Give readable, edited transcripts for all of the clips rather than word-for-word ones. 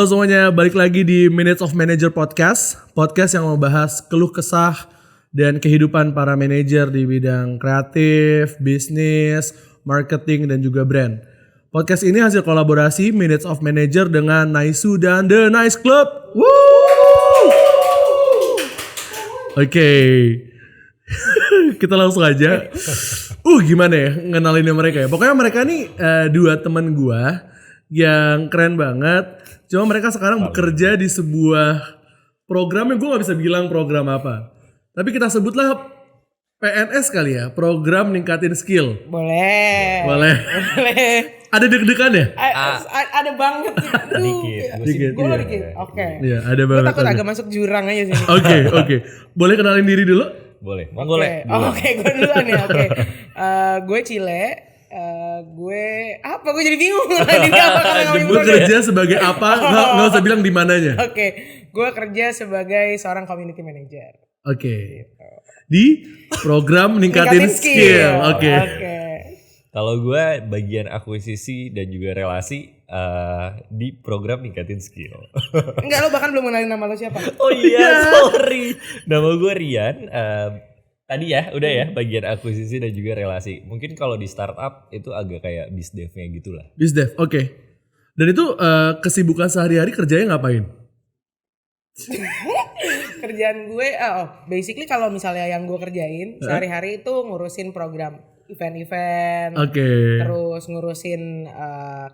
Halo semuanya, balik lagi di Minutes of Manager Podcast. Podcast yang membahas keluh kesah dan kehidupan para manajer di bidang kreatif, bisnis, marketing, dan juga brand. Podcast ini hasil kolaborasi Minutes of Manager dengan Naisu dan The Nice Club. Woo! Oke. Kita langsung aja. Gimana ya ngenalinnya mereka ya. Pokoknya mereka nih dua teman gua yang keren banget. Cuma mereka sekarang bekerja di sebuah program yang gue gak bisa bilang program apa. Tapi kita sebutlah PNS kali ya, program ningkatin skill. Boleh. Ada deg-degan ya? Ada banget sih. Dikit. Gue dikit. Oke. Iya, ada Gue banget. takut agak masuk jurang aja sini. Oke. Boleh kenalin diri dulu? Boleh. Oke, gue duluan ya. Oke. Gue Cile. Gue jadi bingung Gue kerja sebagai apa? Nggak usah bilang di mananya. Oke, gue kerja sebagai seorang community manager. Oke. Di program ningkatin skill. Oke. Kalau gue bagian akuisisi dan juga relasi di program ningkatin skill. Enggak, lo bahkan belum kenalin nama lo siapa. Oh iya, sorry. Nama gue Rian. Tadi ya, udah ya bagian akuisisi dan juga relasi. Mungkin kalau di startup itu agak kayak bizdev-nya gitu lah. Bizdev, oke. Dan itu kesibukan sehari-hari kerjanya ngapain? Kerjaan gue, basically kalau misalnya yang gue kerjain sehari-hari itu ngurusin program event-event. Oke. Terus ngurusin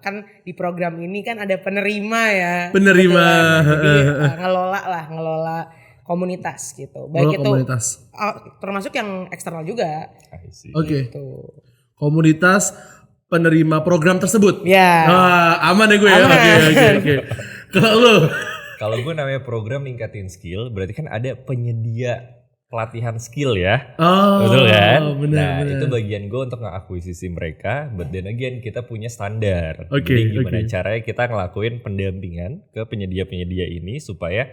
kan di program ini kan ada penerima ya. Penerima. Jadi ngelola komunitas gitu. Baik itu komunitas. Termasuk yang eksternal juga. Oke. Gitu. Komunitas penerima program tersebut. Ya. Aman ya gue ya. Oke. Kalau gue namanya program ningkatin skill, berarti kan ada penyedia pelatihan skill ya. Betul kan? Benar. Itu bagian gue untuk ngakuisisi mereka, but then again kita punya standar. Oke. Jadi gimana caranya kita ngelakuin pendampingan ke penyedia-penyedia ini supaya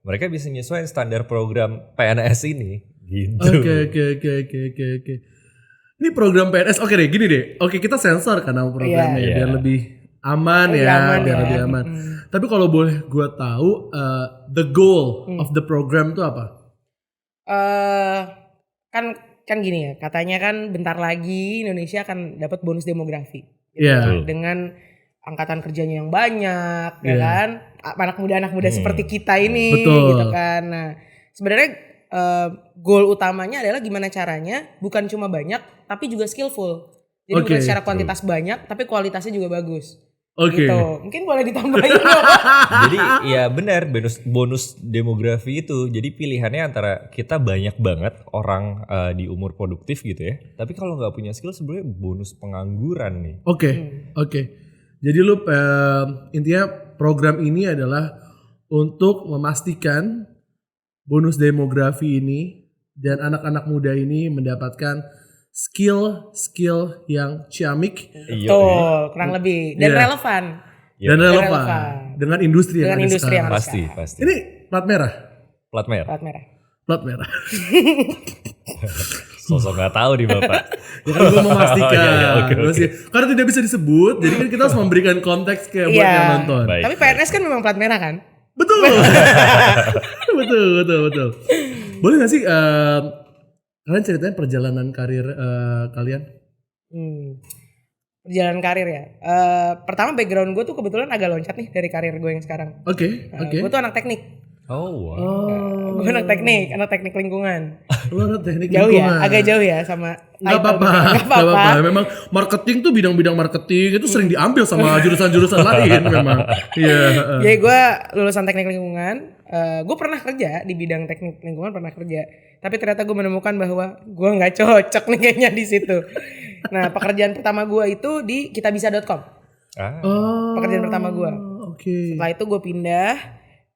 mereka bisa nyesuaiin standar program PNS ini gitu. Oke. Ini program PNS. Oke deh, gini deh. Oke, kita sensor kan nama programnya biar lebih aman ya, biar lebih aman. Tapi kalau boleh gue tahu the goal of the program itu apa? Kan gini ya, katanya kan bentar lagi Indonesia akan dapat bonus demografi. Iya. Dengan angkatan kerjanya yang banyak, ya kan? Anak muda seperti kita ini, gitu kan. Nah, sebenarnya goal utamanya adalah gimana caranya bukan cuma banyak, tapi juga skillful. Jadi bukan secara kuantitas banyak, tapi kualitasnya juga bagus. Oke. Gitu. Mungkin boleh ditambahin. Jadi ya benar bonus demografi itu. Jadi pilihannya antara kita banyak banget orang di umur produktif gitu ya. Tapi kalau nggak punya skill sebenarnya bonus pengangguran nih. Oke. Jadi lu intinya program ini adalah untuk memastikan bonus demografi ini dan anak-anak muda ini mendapatkan skill yang ciamik. Betul, kurang lebih dan relevan. Dan relevan dengan industri yang ada sekarang. Pasti. Ini plat merah. Plat merah. Sosok nggak tahu nih Bapak. Ya kan gue memastikan. Okay. Karena tidak bisa disebut, jadi kan kita harus memberikan konteks kayak buat yang nonton. Baik. Tapi PNS kan memang plat merah kan? Betul. Betul. Boleh gak sih kalian ceritain perjalanan karir kalian? Perjalanan karir ya. Pertama background gue tuh kebetulan agak loncat nih dari karir gue yang sekarang. Oke. Gue tuh anak teknik. Oh wow. Gue anak teknik lingkungan. Lu anak teknik jauh lingkungan. ya, agak jauh ya sama. Gak apa-apa. Memang marketing tuh bidang-bidang marketing itu sering diambil sama jurusan-jurusan lain memang. Iya. Jadi gue lulusan teknik lingkungan. Gue pernah kerja di bidang teknik lingkungan, tapi ternyata gue menemukan bahwa gue nggak cocok nih kayaknya di situ. Nah, pekerjaan pertama gue itu di kitabisa.com. Pekerjaan pertama gue. Oke. Setelah itu gue pindah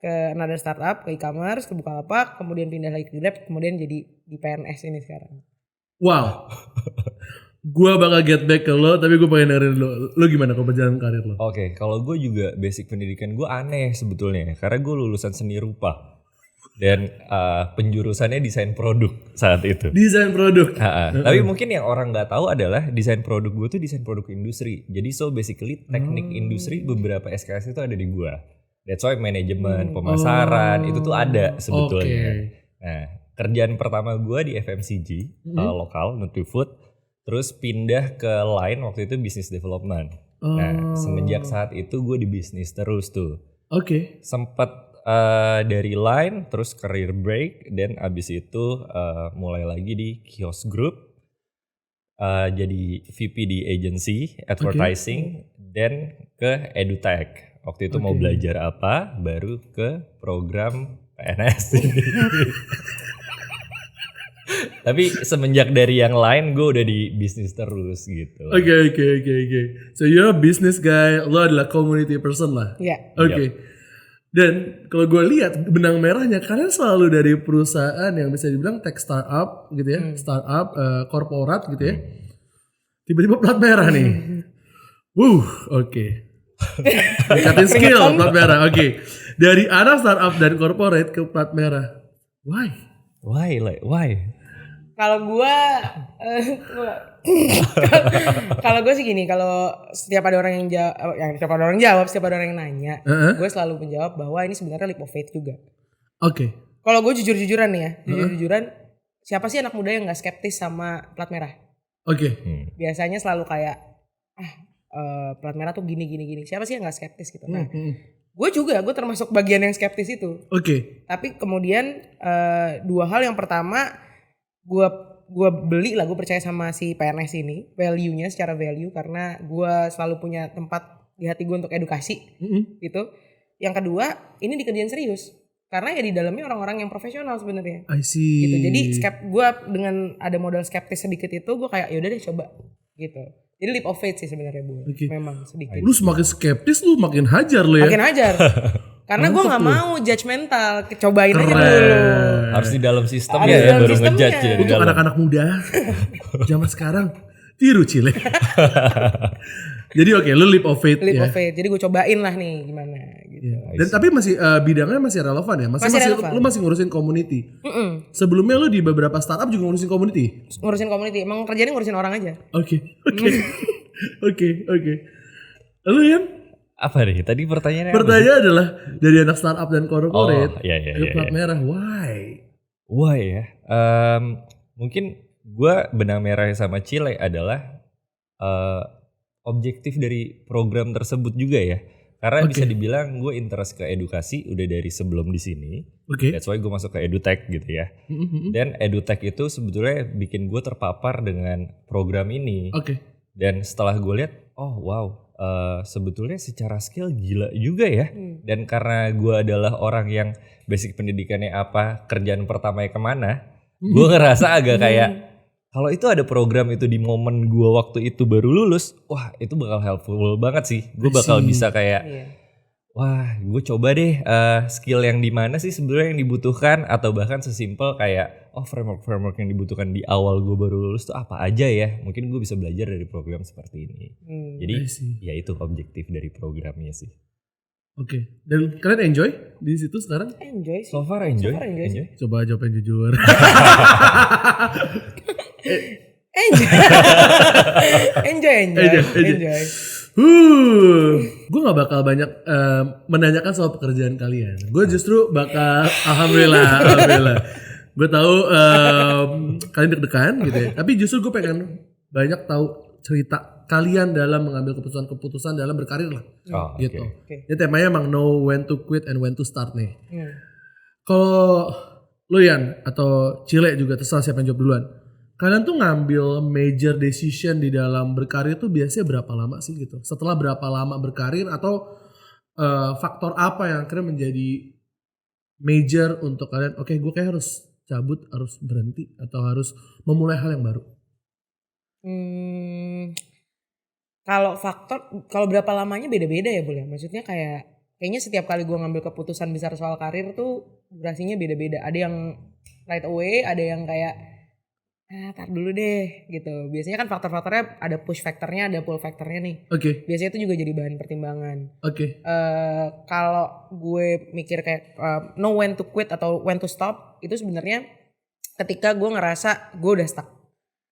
ke another startup, ke e-commerce, ke Bukalapak, kemudian pindah lagi ke Grab, kemudian jadi di PNS ini sekarang. Wow. Gue bakal get back ke lo, tapi gue pengen dengerin lo gimana kalau perjalanan karir lo? Oke, kalau gue juga basic pendidikan gue aneh sebetulnya, karena gue lulusan seni rupa dan penjurusannya desain produk saat itu. Desain produk. Tapi mungkin yang orang nggak tahu adalah desain produk gue tuh desain produk industri. Jadi so basically teknik industri beberapa SKS itu ada di gue. That's why manajemen, pemasaran itu tuh ada sebetulnya. Oke. Nah, kerjaan pertama gue di FMCG lokal Nutrifood, terus pindah ke Line waktu itu business development. Nah, semenjak saat itu gue di bisnis terus tuh. Oke. Sempet dari Line, terus career break, dan abis itu mulai lagi di Kios Group, jadi VP di agency, advertising, dan ke EduTech. Waktu itu mau belajar apa, baru ke program PNS. Tapi semenjak dari yang lain, gue udah di bisnis terus gitu. Oke. So you're a business guy, lo adalah community person lah. Iya. Oke. Dan kalau gue lihat benang merahnya, kalian selalu dari perusahaan yang bisa dibilang tech startup gitu ya, startup, korporat gitu ya. Tiba-tiba plat merah nih. Oke. Tingkatin skill plat merah. Oke. Dari anak startup dan corporate ke plat merah. Why? Why? Kalau gue sih gini, kalau setiap ada orang yang jawab, setiap ada orang yang nanya, gue selalu menjawab bahwa ini sebenarnya leap of faith juga. Oke. Kalau gue jujur-jujuran nih ya, jujur-jujuran, siapa sih anak muda yang nggak skeptis sama plat merah? Oke. Biasanya selalu kayak plat merah tuh gini. Siapa sih yang nggak skeptis gitu? Nah, gue termasuk bagian yang skeptis itu. Oke. Tapi kemudian dua hal, yang pertama gue beli lah, gue percaya sama si PNS ini, value-nya secara value, karena gue selalu punya tempat di hati gue untuk edukasi gitu. Yang kedua, ini dikerjain serius karena ya di dalamnya orang-orang yang profesional sebenarnya. I see. Gitu. Jadi gue dengan ada modal skeptis sedikit itu, gue kayak yaudah deh coba gitu. Jadi leap of faith sih sebenarnya Bu. Memang sedikit. Lu semakin skeptis, lu makin hajar lu ya. Makin hajar. Karena gue nggak mau judgmental, cobain aja dulu. Harus di dalam sistem Harus ya, di dalam baru sistemnya. ngejudge ya. Untuk anak-anak muda zaman sekarang, tiru Cile. Jadi oke, lu leap of faith Leap ya. of faith. Jadi gue cobain lah nih gimana gitu. Dan tapi masih bidangnya masih relevan ya. Masih relevan. Lu masih ngurusin community. Sebelumnya lu di beberapa startup juga ngurusin community. Ngurusin community. Emang kerjanya ngurusin orang aja. Oke. Lalu Yan? Apa nih? Tadi pertanyaannya Pertanyaan adalah dari anak startup dan corporate ke plat iya. merah. Why? Why ya? Mungkin gue benang merahnya sama Cile adalah objektif dari program tersebut juga ya. Karena bisa dibilang gue interest ke edukasi udah dari sebelum di sini. That's why gue masuk ke EduTech gitu ya. Dan EduTech itu sebetulnya bikin gue terpapar dengan program ini. Dan setelah gue lihat, oh wow, sebetulnya secara skill gila juga ya. Dan karena gue adalah orang yang basic pendidikannya apa, kerjaan pertamanya kemana, gue ngerasa agak kayak kalau itu ada program itu di momen gue waktu itu baru lulus, wah itu bakal helpful banget sih. Gue bakal bisa kayak, wah gue coba deh skill yang di mana sih sebenarnya yang dibutuhkan, atau bahkan sesimpel kayak, oh framework yang dibutuhkan di awal gue baru lulus tuh apa aja ya. Mungkin gue bisa belajar dari program seperti ini. Jadi ya itu objektif dari programnya sih. Dan kalian enjoy di situ sekarang? Enjoy sih. So far enjoy. Coba jawab yang jujur. Enjoy. Gue gak bakal banyak menanyakan soal pekerjaan kalian. Gue justru bakal alhamdulillah. Gue tahu kalian deg-degan gitu ya. Tapi justru gue pengen banyak tahu cerita kalian dalam mengambil keputusan-keputusan dalam berkarir lah. Gitu. Ini temanya emang know when to quit and when to start nih. Kalau lu Yan atau Cile juga, terserah siapa yang jawab duluan. Kalian tuh ngambil major decision di dalam berkarir tuh biasanya berapa lama sih gitu? Setelah berapa lama berkarir, atau faktor apa yang akhirnya menjadi major untuk kalian? Oke, gue kayak harus cabut, harus berhenti, atau harus memulai hal yang baru? Kalau berapa lamanya beda-beda ya boleh. Maksudnya kayaknya setiap kali gue ngambil keputusan besar soal karir tuh durasinya beda-beda. Ada yang right away, ada yang kayak tar dulu deh gitu. Biasanya kan faktor-faktornya ada push factornya, ada pull factornya nih. Biasanya itu juga jadi bahan pertimbangan. Kalau gue mikir kayak know when to quit atau when to stop, itu sebenarnya ketika gue ngerasa gue udah stuck.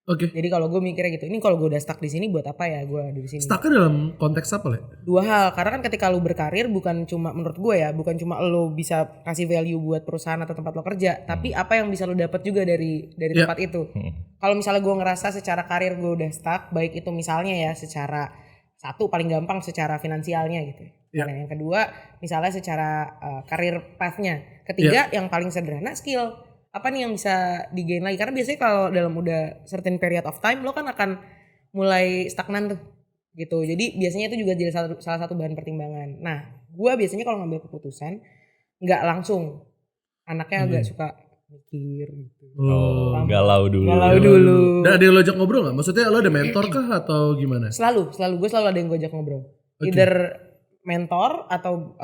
Oke. Jadi kalau gue mikirnya gitu, ini kalau gue udah stuck di sini buat apa ya gue ada di sini. Stucknya dalam konteks apa, Le? Dua hal, karena kan ketika lu berkarir bukan cuma menurut gue ya, bukan cuma lu bisa kasih value buat perusahaan atau tempat lo kerja, tapi apa yang bisa lu dapat juga dari tempat itu. Kalau misalnya gue ngerasa secara karir gue udah stuck, baik itu misalnya ya secara satu paling gampang secara finansialnya gitu. Dan yang kedua misalnya secara karir path-nya. Ketiga yang paling sederhana skill. Apa nih yang bisa digain lagi, karena biasanya kalau dalam udah certain period of time lo kan akan mulai stagnan tuh gitu. Jadi biasanya itu juga jadi salah satu bahan pertimbangan. Nah gue biasanya kalau ngambil keputusan nggak langsung, anaknya agak suka mikir gitu. Galau dulu. Dan ada yang lo ajak ngobrol gak? Maksudnya lo ada mentor kah atau gimana? Selalu gue selalu ada yang gue ajak ngobrol. Either mentor atau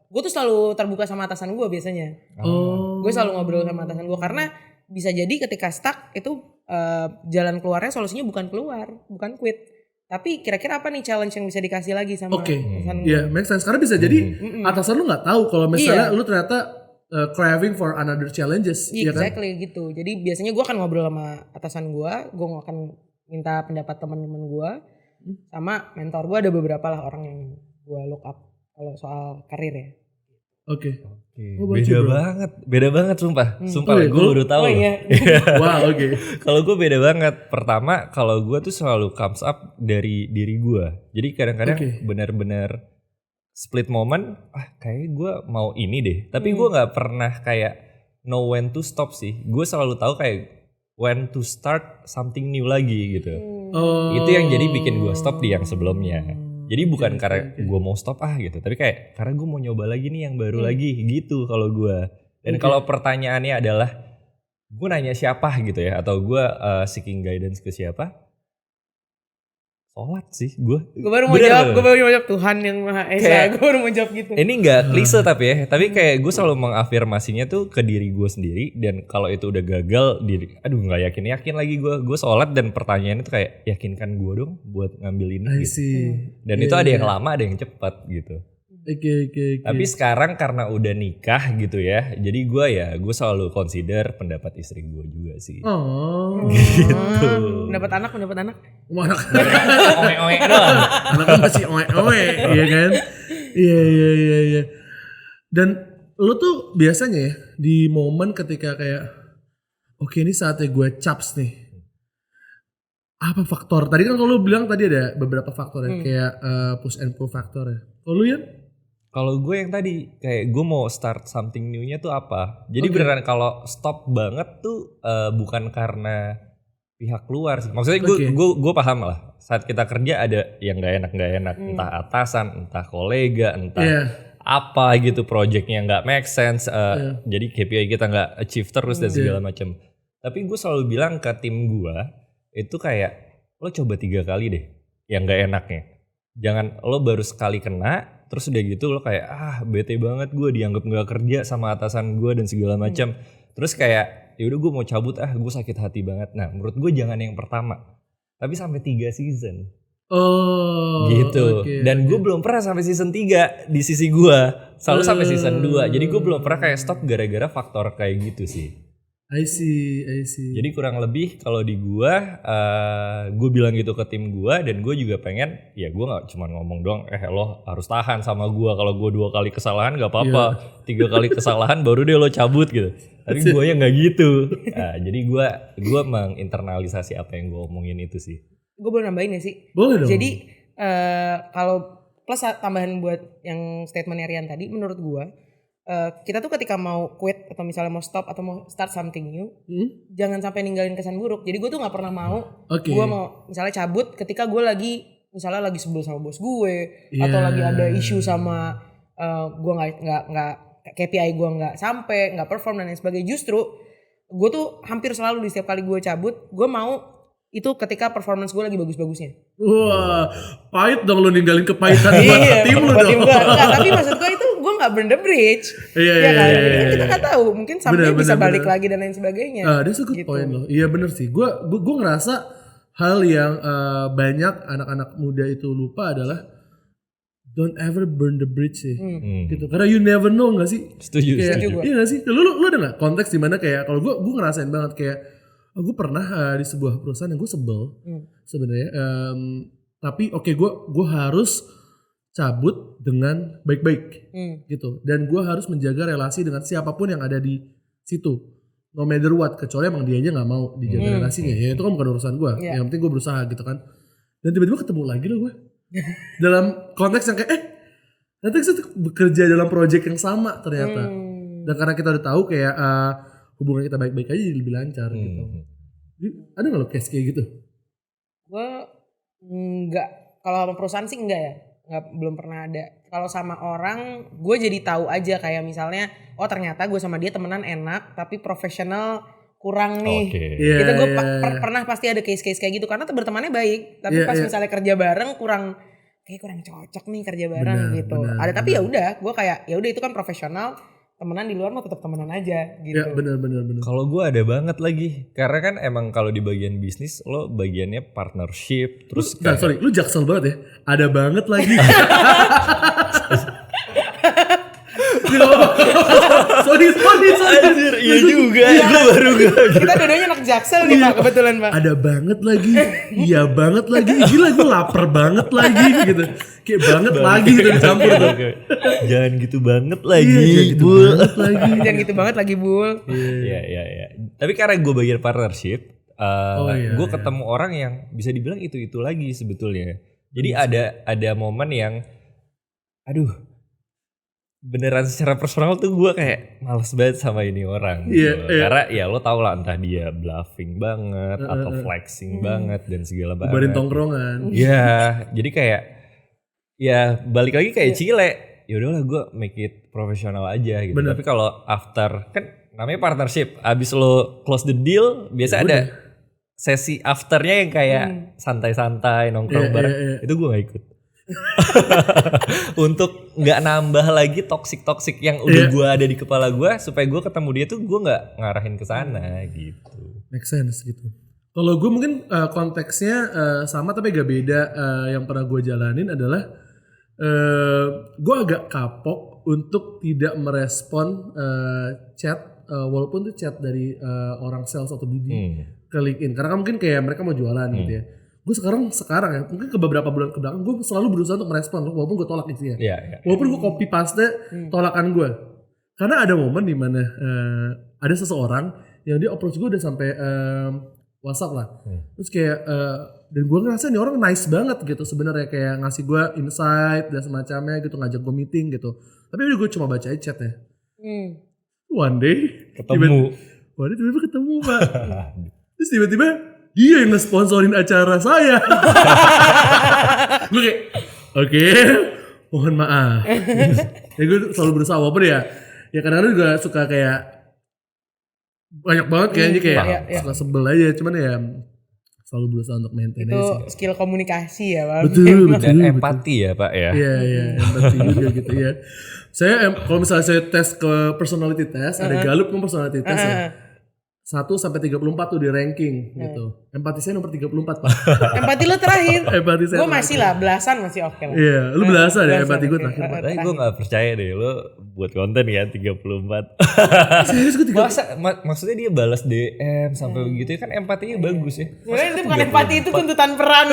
gue tuh selalu terbuka sama atasan gue biasanya. Gue selalu ngobrol sama atasan gue karena bisa jadi ketika stuck itu jalan keluarnya solusinya bukan keluar, bukan quit. Tapi kira-kira apa nih challenge yang bisa dikasih lagi sama atasan gue? Iya, make sense. Karena bisa jadi atasan lu nggak tahu kalau misalnya lu ternyata craving for another challenges, ya kan? Exactly gitu. Jadi biasanya gue akan ngobrol sama atasan gue akan minta pendapat teman-teman gue, sama mentor gue ada beberapa lah orang yang gue look up kalau soal karir ya. Oke. Beda banget sumpah. Sumpah gue baru tahu. Wah, oke. Kalau gue beda banget. Pertama, kalau gue tuh selalu comes up dari diri gue. Jadi kadang-kadang benar-benar split moment, kayaknya gue mau ini deh. Tapi gue nggak pernah kayak know when to stop sih. Gue selalu tahu kayak when to start something new lagi gitu. Itu yang jadi bikin gue stop di yang sebelumnya. Jadi bukan karena gue mau stop gitu, tapi kayak karena gue mau nyoba lagi nih yang baru lagi gitu kalau gue. Dan kalau pertanyaannya adalah gue nanya siapa gitu ya, atau gue seeking guidance ke siapa? Sholat sih gue. Gue baru mau jawab Tuhan yang Maha Esa. Gue baru mau jawab gitu. Ini gak klise tapi ya, tapi kayak gue selalu mengafirmasinya tuh ke diri gue sendiri. Dan kalau itu udah gagal, gak yakin lagi gue sholat, dan pertanyaannya tuh kayak yakinkan gue dong buat ngambil ini gitu. Dan itu ada yang lama ada yang cepat gitu. Oke. Tapi sekarang karena udah nikah gitu ya, jadi gue selalu consider pendapat istri gue juga sih. Gitu. Mendapat anak. Anak Oe-oe masih oe, iya kan? Iya. Dan lo tuh biasanya ya di momen ketika kayak oke, ini saatnya gue caps nih. Apa faktor? Tadi kan kalau lo bilang tadi ada beberapa faktor ya, kayak push and pull faktor ya. Kalau lo ya? Kalau gue yang tadi kayak gue mau start something new-nya tuh apa? Jadi beneran kalau stop banget tuh bukan karena pihak luar sih. Maksudnya gue paham lah. Saat kita kerja ada yang nggak enak, entah atasan, entah kolega, entah apa gitu, projectnya nggak make sense. Jadi KPI kita nggak achieve terus dan segala macam. Tapi gue selalu bilang ke tim gue itu kayak lo coba 3 kali deh yang nggak enaknya. Jangan lo baru sekali kena. Terus udah gitu lo kayak bete banget gue dianggap gak kerja sama atasan gue dan segala macam. Terus kayak yaudah gue mau cabut gue sakit hati banget. Nah menurut gue jangan yang pertama, tapi sampai 3 season. Gitu. Dan gue belum pernah sampai season 3 di sisi gue. Selalu sampai season 2. Jadi gue belum pernah kayak stop gara-gara faktor kayak gitu sih. I see. Jadi kurang lebih kalau di gue bilang gitu ke tim gue, dan gue juga pengen, ya gue nggak cuma ngomong doang, lo harus tahan sama gue, kalau gue 2 kali kesalahan nggak apa-apa, 3 kali kesalahan baru deh lo cabut gitu. Tapi gue ya nggak gitu. Jadi gue menginternalisasi apa yang gue omongin itu sih. Gue boleh nambahin ya sih. Boleh dong. Jadi kalau plus tambahan buat yang statementnya Rian tadi, menurut gue kita tuh ketika mau quit atau misalnya mau stop atau mau start something new, jangan sampai ninggalin kesan buruk. Jadi gue tuh nggak pernah mau, gue mau misalnya cabut ketika gue lagi sebel sama bos gue, atau lagi ada isu sama gue nggak KPI gue nggak sampai, nggak perform dan lain sebagainya. Justru gue tuh hampir selalu di setiap kali gue cabut, gue mau itu ketika performance gue lagi bagus-bagusnya. Wah, pahit dong lo ninggalin kepahitan buat tim lo dong. Tapi maksud gue itu gue gak burn the bridge. Iya kan? Jadi kita gak tahu, mungkin sampai bisa balik lagi dan lain sebagainya. That's a good point loh. Iya bener sih. Gue ngerasa hal yang banyak anak-anak muda itu lupa adalah don't ever burn the bridge sih. Gitu. Karena you never know gak sih? Setuju. Iya gak sih? Lu ada gak konteks dimana kayak kalau gue ngerasain banget kayak Gue pernah di sebuah perusahaan yang gue sebel sebenarnya. Tapi gue harus cabut dengan baik-baik gitu. Dan gue harus menjaga relasi dengan siapapun yang ada di situ. No matter what, kecuali emang dianya nggak mau dijaga relasinya. Ya itu kan bukan urusan gue. Yang penting gue berusaha gitu kan. Dan tiba-tiba ketemu lagi loh gue. Dalam konteks yang kayak nanti kita bekerja dalam project yang sama ternyata. Dan karena kita udah tahu kayak hubungan kita baik-baik aja jadi lebih lancar gitu. Jadi, ada gak lo case kayak gitu? Gue enggak, kalau sama perusahaan sih enggak ya, belum pernah ada. Kalau sama orang, gue jadi tahu aja kayak misalnya, oh ternyata gue sama dia temenan enak, tapi profesional kurang nih. Itu gue pernah pasti ada case-case kayak gitu karena bertemannya baik, tapi pas misalnya kerja bareng kurang cocok nih kerja bareng gitu. Ada tapi ya udah, gue kayak ya udah itu kan profesional. Temenan di luar mah tetap temenan aja gitu. Ya benar. Kalau gue ada banget lagi, karena kan emang kalau di bagian bisnis lo bagiannya partnership, terus lu jaksel banget ya. Ada banget lagi. sorry. Anjir, iya juga. Gue baru Kita dua-duanya anak jaksel nih Pak, kebetulan Pak. Ada banget lagi. Iya banget lagi. Gila gue lapar banget lagi gitu. Kayak banget lagi gitu dicampur tuh. Jangan gitu banget lagi. Jangan gitu banget lagi, Bul. Iya. Tapi karena gue bagian partnership, gue ketemu orang yang bisa dibilang itu lagi sebetulnya. Jadi ada momen yang, beneran secara personal tuh gue kayak males banget sama ini orang gitu. Karena ya lo tau lah entah dia bluffing banget atau flexing banget dan segala banget. Bubarin tongkrongan. Iya, jadi kayak ya balik lagi kayak Cile. Ya udahlah gue make it profesional aja gitu. Tapi kalau after kan namanya partnership, abis lo close the deal biasa ada sesi afternya yang kayak santai-santai nongkrong bareng. Itu gue gak ikut. Untuk nggak nambah lagi toksik yang udah gue ada di kepala gue, supaya gue ketemu dia tuh gue nggak ngarahin ke sana gitu. Make sense gitu. Kalau gue mungkin konteksnya sama tapi agak beda. Yang pernah gue jalanin adalah gue agak kapok untuk tidak merespon chat walaupun itu chat dari orang sales atau BD ke LinkedIn, karena kan mungkin kayak mereka mau jualan gitu ya. Gue sekarang ya mungkin ke beberapa bulan ke belakang gue selalu berusaha untuk merespon walaupun gue tolak isinya. Walaupun gue copy paste tolakan gue. Karena ada momen di mana ada seseorang yang dia approach gue udah sampai WhatsApp lah. Terus kayak dan gue ngerasa nih orang nice banget gitu sebenarnya, kayak ngasih gue insight dan semacamnya gitu, ngajak gue meeting gitu. Tapi udah gue cuma baca chatnya. One day ketemu Pak. Terus tiba-tiba dia yang nge-sponsorin acara saya. Gue kayak oke, mohon maaf. Ya gue selalu berusaha walaupun ya kadang-kadang juga suka kayak banyak banget kayaknya kayak suka sebel aja, cuman ya selalu berusaha untuk maintain itu aja sih. Skill komunikasi ya Pak. Betul. Dan empati ya Pak ya. Iya empati juga gitu ya. Saya kalau misalnya saya tes ke personality test, ada Gallup personality test ya. 1 sampai 34 tuh di ranking gitu. Empati saya nomor 34 Pak. Empati lo terakhir. Empati saya. Gue masih lah belasan masih oke lah. Iya, lu belasan ya empati gue terakhir. Tapi gue gak percaya deh lo buat konten kan 34. Serius gue 34. Maksudnya dia balas DM sampai begitu kan empatinya bagus ya. Sebenarnya itu bukan empati, itu tuntutan peran.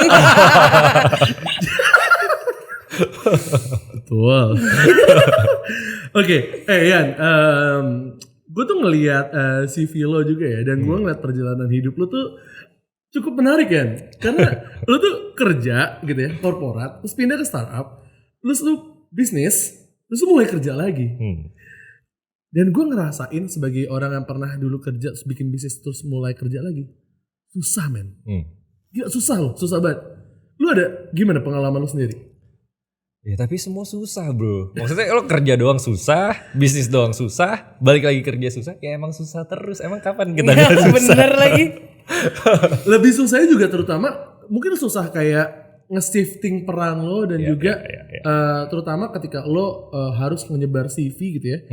Betul. Oke, Yan, gue tuh ngelihat CV lo juga ya, dan gue ngeliat perjalanan hidup lo tuh cukup menarik kan, karena lo tuh kerja gitu ya, korporat, terus pindah ke startup, terus lo bisnis, terus lo mulai kerja lagi. Dan gue ngerasain sebagai orang yang pernah dulu kerja, terus bikin bisnis, terus mulai kerja lagi, susah men. Gila susah loh, susah banget. Lo ada gimana pengalaman lo sendiri? Ya tapi semua susah bro. Maksudnya lo kerja doang susah, bisnis doang susah, balik lagi kerja susah, ya emang susah terus. Emang kapan kita gak susah? Bener lagi. Lebih susahnya juga terutama mungkin susah kayak nge-shifting peran lo dan juga terutama ketika lo harus menyebar CV gitu ya.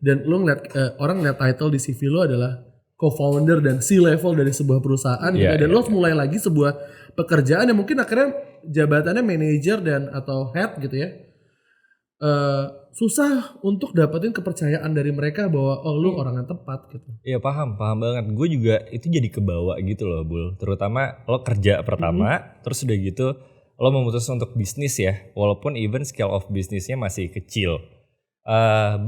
Dan lo ngeliat orang ngeliat title di CV lo adalah co-founder dan C-level dari sebuah perusahaan gitu. Dan lo mulai lagi sebuah pekerjaan yang mungkin akhirnya jabatannya manager dan atau head gitu ya. susah untuk dapetin kepercayaan dari mereka bahwa lu orang yang tepat gitu. Iya paham banget. Gue juga itu jadi kebawa gitu loh Bul. Terutama lo kerja pertama, terus udah gitu lo memutuskan untuk bisnis ya. Walaupun even scale of bisnisnya masih kecil.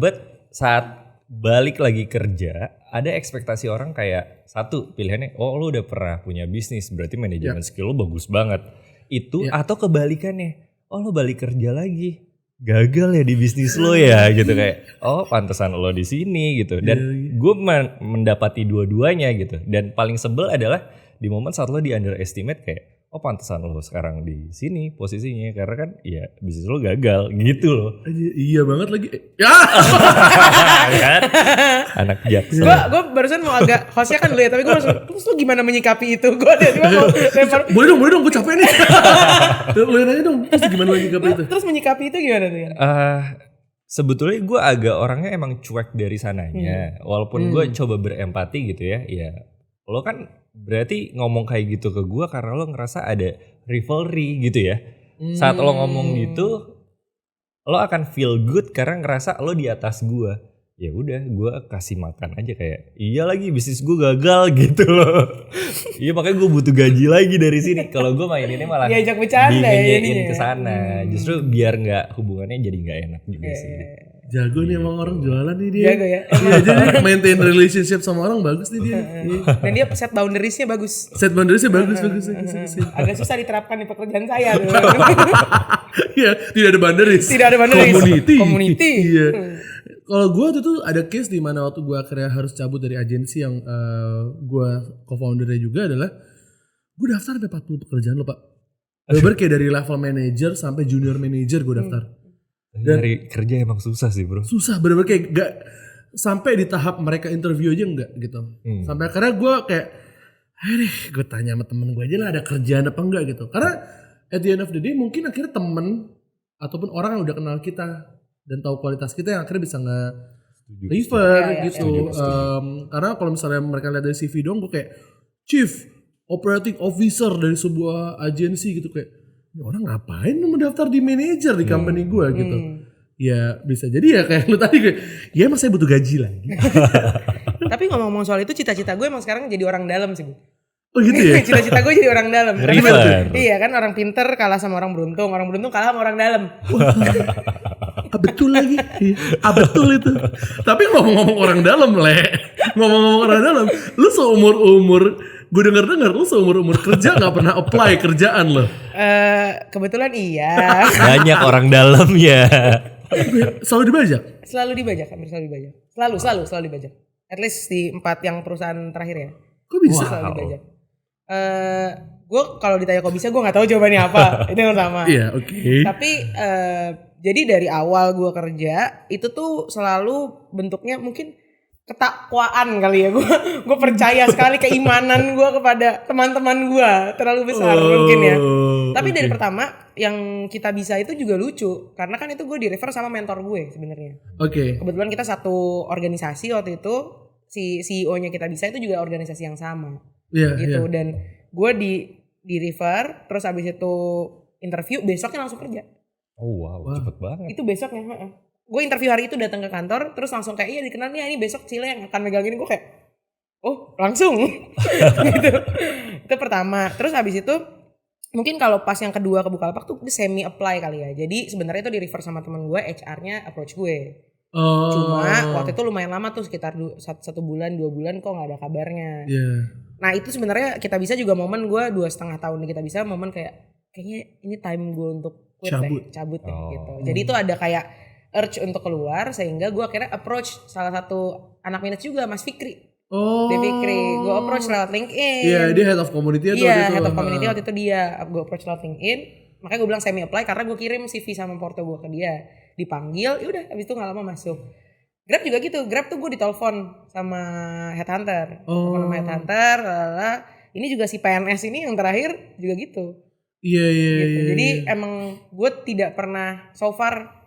But saat balik lagi kerja, ada ekspektasi orang kayak satu pilihannya, oh lo udah pernah punya bisnis, berarti manajemen skill lo bagus banget. Itu atau kebalikannya, oh lo balik kerja lagi, gagal ya di bisnis lo ya gitu kayak, oh pantesan lo di sini gitu. Dan gue mendapati dua-duanya gitu. Dan paling sebel adalah di momen saat lo di underestimate kayak, oh pantesan lo sekarang di sini posisinya karena kan ya bisnis lo gagal gitu loh. Iya banget lagi. Ya. Kan? Anak jaksel. Gue barusan mau agak hostnya kan dulu ya, tapi gue langsung terus lu gimana menyikapi itu? Gue ada cuma mau lempar. Boleh dong, gue capek nih. Lu nanya dong, terus gimana menyikapi itu? Terus menyikapi itu gimana tuh ya? Sebetulnya gue agak orangnya emang cuek dari sananya. Walaupun gue coba berempati gitu ya. Ya lo kan berarti ngomong kayak gitu ke gue karena lo ngerasa ada rivalry gitu ya. Saat lo ngomong gitu, lo akan feel good karena ngerasa lo di atas gue. Ya udah, gue kasih makan aja kayak, iya lagi bisnis gue gagal gitu loh. Iya makanya gue butuh gaji lagi dari sini. Kalau gue main ini malah diajak bercanda dingenyain ke sana. Justru biar nggak hubungannya jadi nggak enak juga sih. Jago nih emang orang jualan nih dia. Jago ya. Iya, jadi maintain relationship sama orang bagus nih dia. Dan dia set boundariesnya bagus. Set boundariesnya bagus. Agak susah diterapkan di pekerjaan saya. Iya, tidak ada boundaries. Tidak ada boundaries. Community. Iya. Kalau gue tuh ada case di mana waktu gue akhirnya harus cabut dari agensi yang gue co-foundernya juga adalah gue daftar sampai 40 pekerjaan lo Pak. Bener kayak dari level manager sampai junior manager gue daftar. Dan dari kerja emang susah sih bro. Susah bener-bener kayak gak sampai di tahap mereka interview aja enggak gitu. Sampai akhirnya gue kayak gue tanya sama temen gue aja lah ada kerjaan apa enggak gitu. Karena at the end of the day mungkin akhirnya temen ataupun orang yang udah kenal kita dan tahu kualitas kita yang akhirnya bisa nge-refer gitu. Karena kalau misalnya mereka lihat dari CV dong gue kayak Chief Operating Officer dari sebuah agensi gitu kayak ini orang ngapain mendaftar di manajer di company gue gitu. Ya bisa jadi ya kayak lu tadi kayak ya emang saya butuh gaji lagi. Tapi ngomong-ngomong soal itu cita-cita gue emang sekarang jadi orang dalam sih Bu. Oh gitu ya? Cita-cita gue jadi orang dalam. River. Iya kan orang pinter kalah sama orang beruntung kalah sama orang dalam. Betul lagi. Betul itu. Tapi ngomong-ngomong orang dalam ngomong-ngomong orang dalam, lu seumur-umur gue denger lu seumur-umur kerja gak pernah apply kerjaan lo? Kebetulan iya. Banyak orang dalam ya. Selalu dibajak? Selalu dibajak, hampir selalu dibajak. Selalu dibajak. At least di 4 yang perusahaan terakhir ya. Kok bisa? Selalu dibajak. Gue kalau ditanya kok bisa gue nggak tahu jawabannya apa. Itu yang pertama. Iya, oke. Tapi jadi dari awal gue kerja itu tuh selalu bentuknya mungkin ketakwaan kali ya. Gue percaya sekali keimanan gue kepada teman-teman gue terlalu besar mungkin ya. Tapi dari pertama yang kita bisa itu juga lucu karena kan itu gue di-refer sama mentor gue sebenarnya. Oke. Kebetulan kita satu organisasi waktu itu, si CEO-nya kita bisa itu juga organisasi yang sama. Iya, gitu. iya. Dan gue di refer terus abis itu interview besoknya langsung kerja. Oh wow, cepet banget. Itu besoknya. Gue interview hari itu datang ke kantor terus langsung kayak iya dikenal nih ini besok Cile yang akan megangin. Gue kayak oh langsung gitu. Itu pertama. Terus abis itu mungkin kalau pas yang kedua ke Bukalapak tuh semi apply kali ya. Jadi sebenarnya itu di refer sama teman gue, HR-nya approach gue. Cuma waktu itu lumayan lama tuh sekitar 1 bulan 2 bulan kok nggak ada kabarnya. Nah itu sebenarnya kita bisa juga momen gue 2,5 tahun nih kita bisa momen kayaknya ini time gue untuk quit cabut deh gitu. Jadi itu ada kayak urge untuk keluar sehingga gue akhirnya approach salah satu anak minus juga Mas Fikri. Fikri, gue approach lewat LinkedIn. Iya dia head of community atau Iya head of community waktu itu dia. Gue approach lewat LinkedIn. Makanya gue bilang semi apply karena gue kirim CV sama porto gue ke dia. Dipanggil, yaudah abis itu gak lama masuk. Grab juga gitu, Grab tuh gue ditelepon sama headhunter. Telepon sama headhunter, ini juga si PNS ini yang terakhir juga gitu. Iya. Gitu. Jadi emang gue tidak pernah so far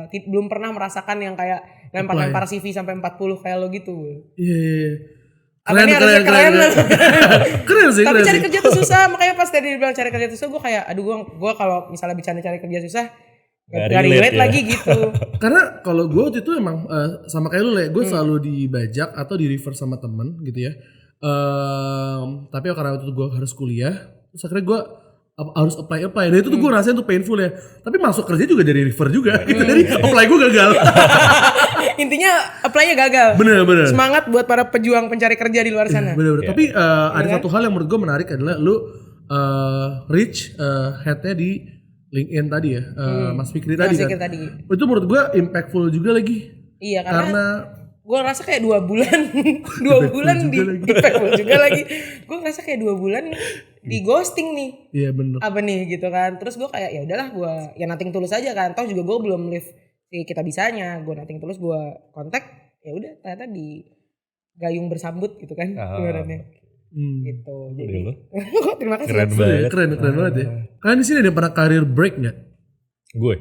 belum pernah merasakan yang kayak lempar-lempar CV sampai 40 kayak lo gitu. Iya. Keren sih. Tapi cari kerja tuh susah, makanya pas tadi dibilang cari kerja tuh susah, gue kayak aduh gue kalau misalnya bicara cari kerja susah, Gak relate lagi gitu. Karena kalau gue waktu itu emang sama kayak lu lah, gue selalu dibajak atau di refer sama temen gitu ya. Tapi karena waktu itu gue harus kuliah, terus akhirnya gue harus apply. Dan itu tuh gue rasain tuh painful ya. Tapi masuk kerja juga dari refer juga. Gitu. Jadi apply gue gagal. Intinya apply-nya gagal. Bener. Semangat buat para pejuang pencari kerja di luar sana. Bener. Tapi ada satu hal yang menurut gue menarik adalah lu reach head-nya di LinkedIn tadi ya, Mas Fikri tadi kan. Itu menurut gue impactful juga lagi. Iya karena gue ngerasa kayak 2 bulan, 2 bulan di impactful juga lagi. Gue ngerasa kayak 2 bulan di ghosting nih. Iya benar. Apa nih gitu kan? Terus gue kayak ya udahlah gue ya nothing tulus aja kan. Toh juga gue belum live si kita bisanya. Gue nothing tulus gue kontak. Ya udah ternyata di gayung bersambut gitu kan. Ibaratnya. Gitu. Jadi terima kasih. Keren banget ya. Kalian di sini ada yang pernah career break nggak? Gue.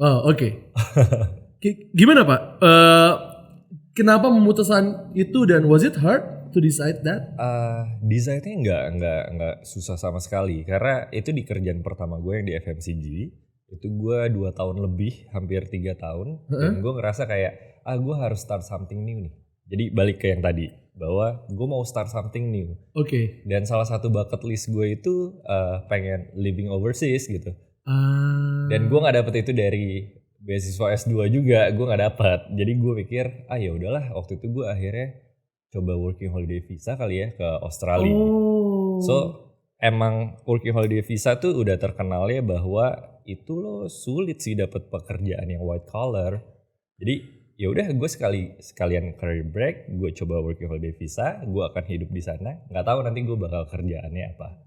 Oh oke. Gimana Pak? Kenapa memutuskan itu dan was it hard to decide that? Decide-nya nggak susah sama sekali karena itu di kerjaan pertama gue yang di FMCG. Itu gue 2 tahun lebih, hampir 3 tahun. Dan gue ngerasa kayak gue harus start something new nih. Jadi balik ke yang tadi, bahwa gue mau start something new. Oke. Dan salah satu bucket list gue itu pengen living overseas gitu. Dan gue nggak dapet itu dari beasiswa S2 juga, gue nggak dapet. Jadi gue pikir, ya udahlah. Waktu itu gue akhirnya coba working holiday visa kali ya ke Australia. So emang working holiday visa tuh udah terkenal ya bahwa itu lo sulit sih dapet pekerjaan yang white collar. Jadi ya udah gue sekalian career break, gue coba working holiday visa, gue akan hidup di sana, nggak tahu nanti gue bakal kerjaannya apa.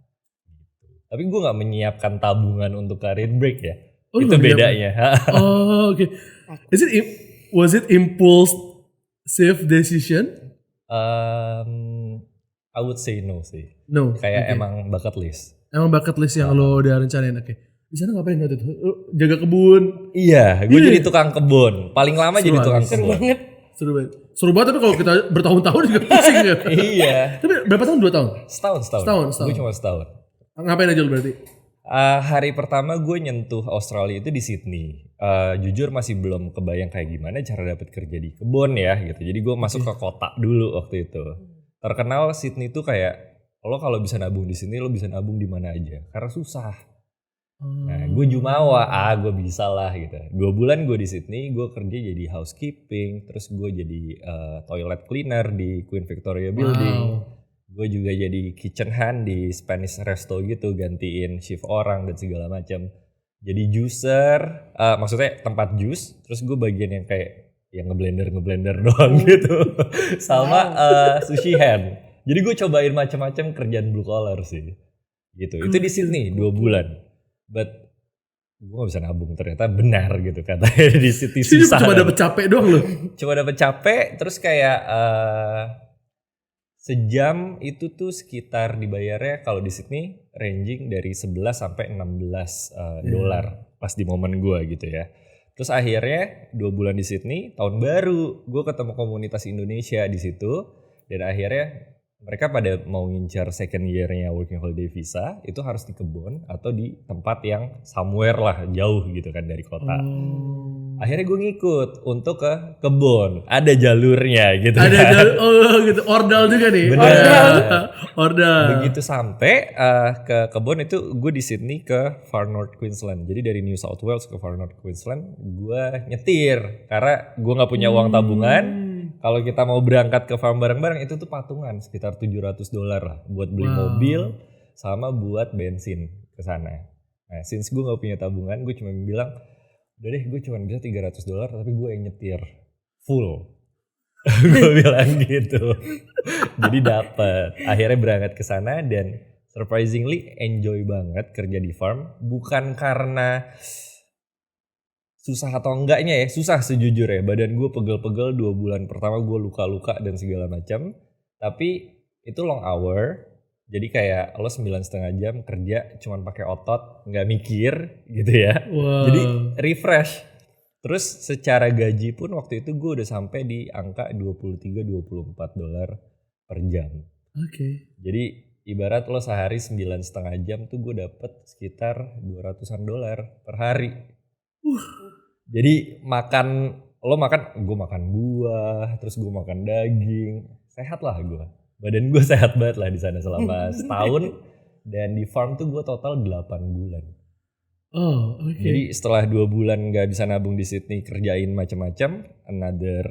Tapi gue nggak menyiapkan tabungan untuk career break ya, itu bedanya. Oke. Was it impulsive decision? I would say no sih. No. Kayak emang bucket list. Emang bucket list yang lo udah rencanain, oke. Di sana ngapain waktu itu? Jaga kebun. Iya, gue jadi tukang kebun. Paling lama jadi tukang kebun. Seru banget tapi kalau kita bertahun-tahun juga pusing ya. Iya. Tapi berapa tahun? 2 tahun? Setahun. Gue cuma setahun. Ngapain aja lu berarti? Hari pertama gue nyentuh Australia itu di Sydney. Jujur masih belum kebayang kayak gimana cara dapet kerja di kebun ya gitu. Jadi gue masuk ke kota dulu waktu itu. Terkenal Sydney tuh kayak lo kalau bisa nabung di sini lo bisa nabung di mana aja karena susah. Nah, gue jumawa, gue bisa lah gitu. 2 bulan gue di Sydney, gue kerja jadi housekeeping, terus gue jadi toilet cleaner di Queen Victoria Building. Gue juga jadi kitchen hand di Spanish resto gitu, gantiin shift orang dan segala macam. Jadi juicer, maksudnya tempat jus, terus gue bagian yang kayak yang ngeblender doang gitu. Sama sushi hand. Jadi gue cobain macam-macam kerjaan blue collar sih. Gitu. Itu di Sydney 2 bulan. But gue gak bisa nabung, ternyata benar gitu katanya di Sydney susah. Cuma dapet capek doang loh. Cuma dapet capek, terus kayak sejam itu tuh sekitar dibayarnya kalau di Sydney ranging dari 11 sampai 16 dolar pas di momen gue gitu ya. Terus akhirnya 2 bulan di Sydney, tahun baru gue ketemu komunitas Indonesia di situ dan akhirnya mereka pada mau ngincar second year-nya working holiday visa itu harus di kebun atau di tempat yang somewhere lah jauh gitu kan dari kota. Akhirnya gue ngikut untuk ke kebun, ada jalurnya gitu. Ada jalur, gitu. Ordal juga nih. Ordal. Begitu sampai ke kebun itu gue di Sydney ke Far North Queensland. Jadi dari New South Wales ke Far North Queensland gue nyetir karena gue nggak punya uang tabungan. Kalau kita mau berangkat ke farm bareng-bareng itu tuh patungan sekitar $700 lah buat beli mobil sama buat bensin ke sana. Nah, since gue nggak punya tabungan, gue cuma bilang, udah deh gue cuma bisa $300 tapi gue yang nyetir full. Gue bilang gitu. Jadi dapet. Akhirnya berangkat ke sana dan surprisingly enjoy banget kerja di farm. Bukan karena susah atau enggaknya ya, susah sejujurnya. Badan gue pegel-pegel 2 bulan pertama gue luka-luka dan segala macam. Tapi itu long hour, jadi kayak lo 9,5 jam kerja cuman pakai otot, nggak mikir gitu ya. Jadi refresh. Terus secara gaji pun waktu itu gue udah sampai di angka $23-24 per jam. Oke. Jadi ibarat lo sehari 9,5 jam tuh gue dapet sekitar $200 per hari. Jadi gue makan buah, terus gue makan daging, sehat lah gue. Badan gue sehat banget lah di sana selama setahun. Dan di farm tuh gue total 8 bulan. Oh, oke. Jadi setelah 2 bulan gak bisa nabung di Sydney kerjain macam-macam, another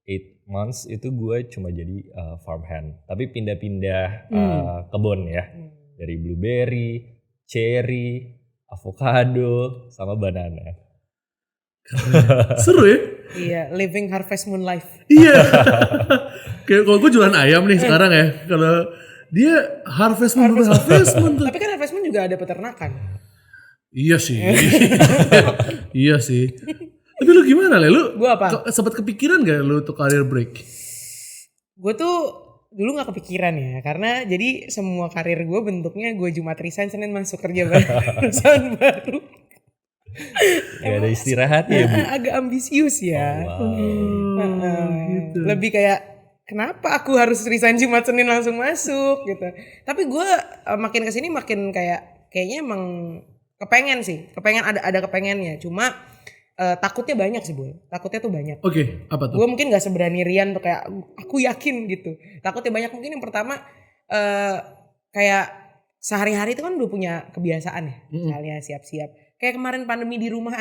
8 months itu gue cuma jadi farm hand. Tapi pindah-pindah kebun ya. Dari blueberry, cherry, avocado, sama banana. Seru ya? Iya, living Harvest Moon life. Iya. Kayak kalau gue jualan ayam nih sekarang ya. Kalau dia Harvest Moon tuh. Tapi kan Harvest Moon juga ada peternakan. Iya sih. Iya sih. Tapi lu gimana Le? Lu Gua apa? Sempat kepikiran gak lu untuk career break? Gue tuh dulu gak kepikiran ya. Karena jadi semua karir gue bentuknya gue Jumat resign, Senin masuk kerja perusahaan baru. Gak ada istirahat ya Bu? Agak ambisius ya. Gitu. Lebih kayak kenapa aku harus resign Jumat Senin langsung masuk gitu. Tapi gue makin kesini makin kayaknya emang kepengen ada kepengennya. Cuma takutnya banyak sih Bu. Takutnya tuh banyak. Oke, apa tuh? Gue mungkin gak seberani Rian tuh kayak aku yakin gitu. Takutnya banyak. Mungkin yang pertama kayak sehari-hari itu kan udah punya kebiasaan ya. Misalnya siap-siap. Kayak kemarin pandemi di rumah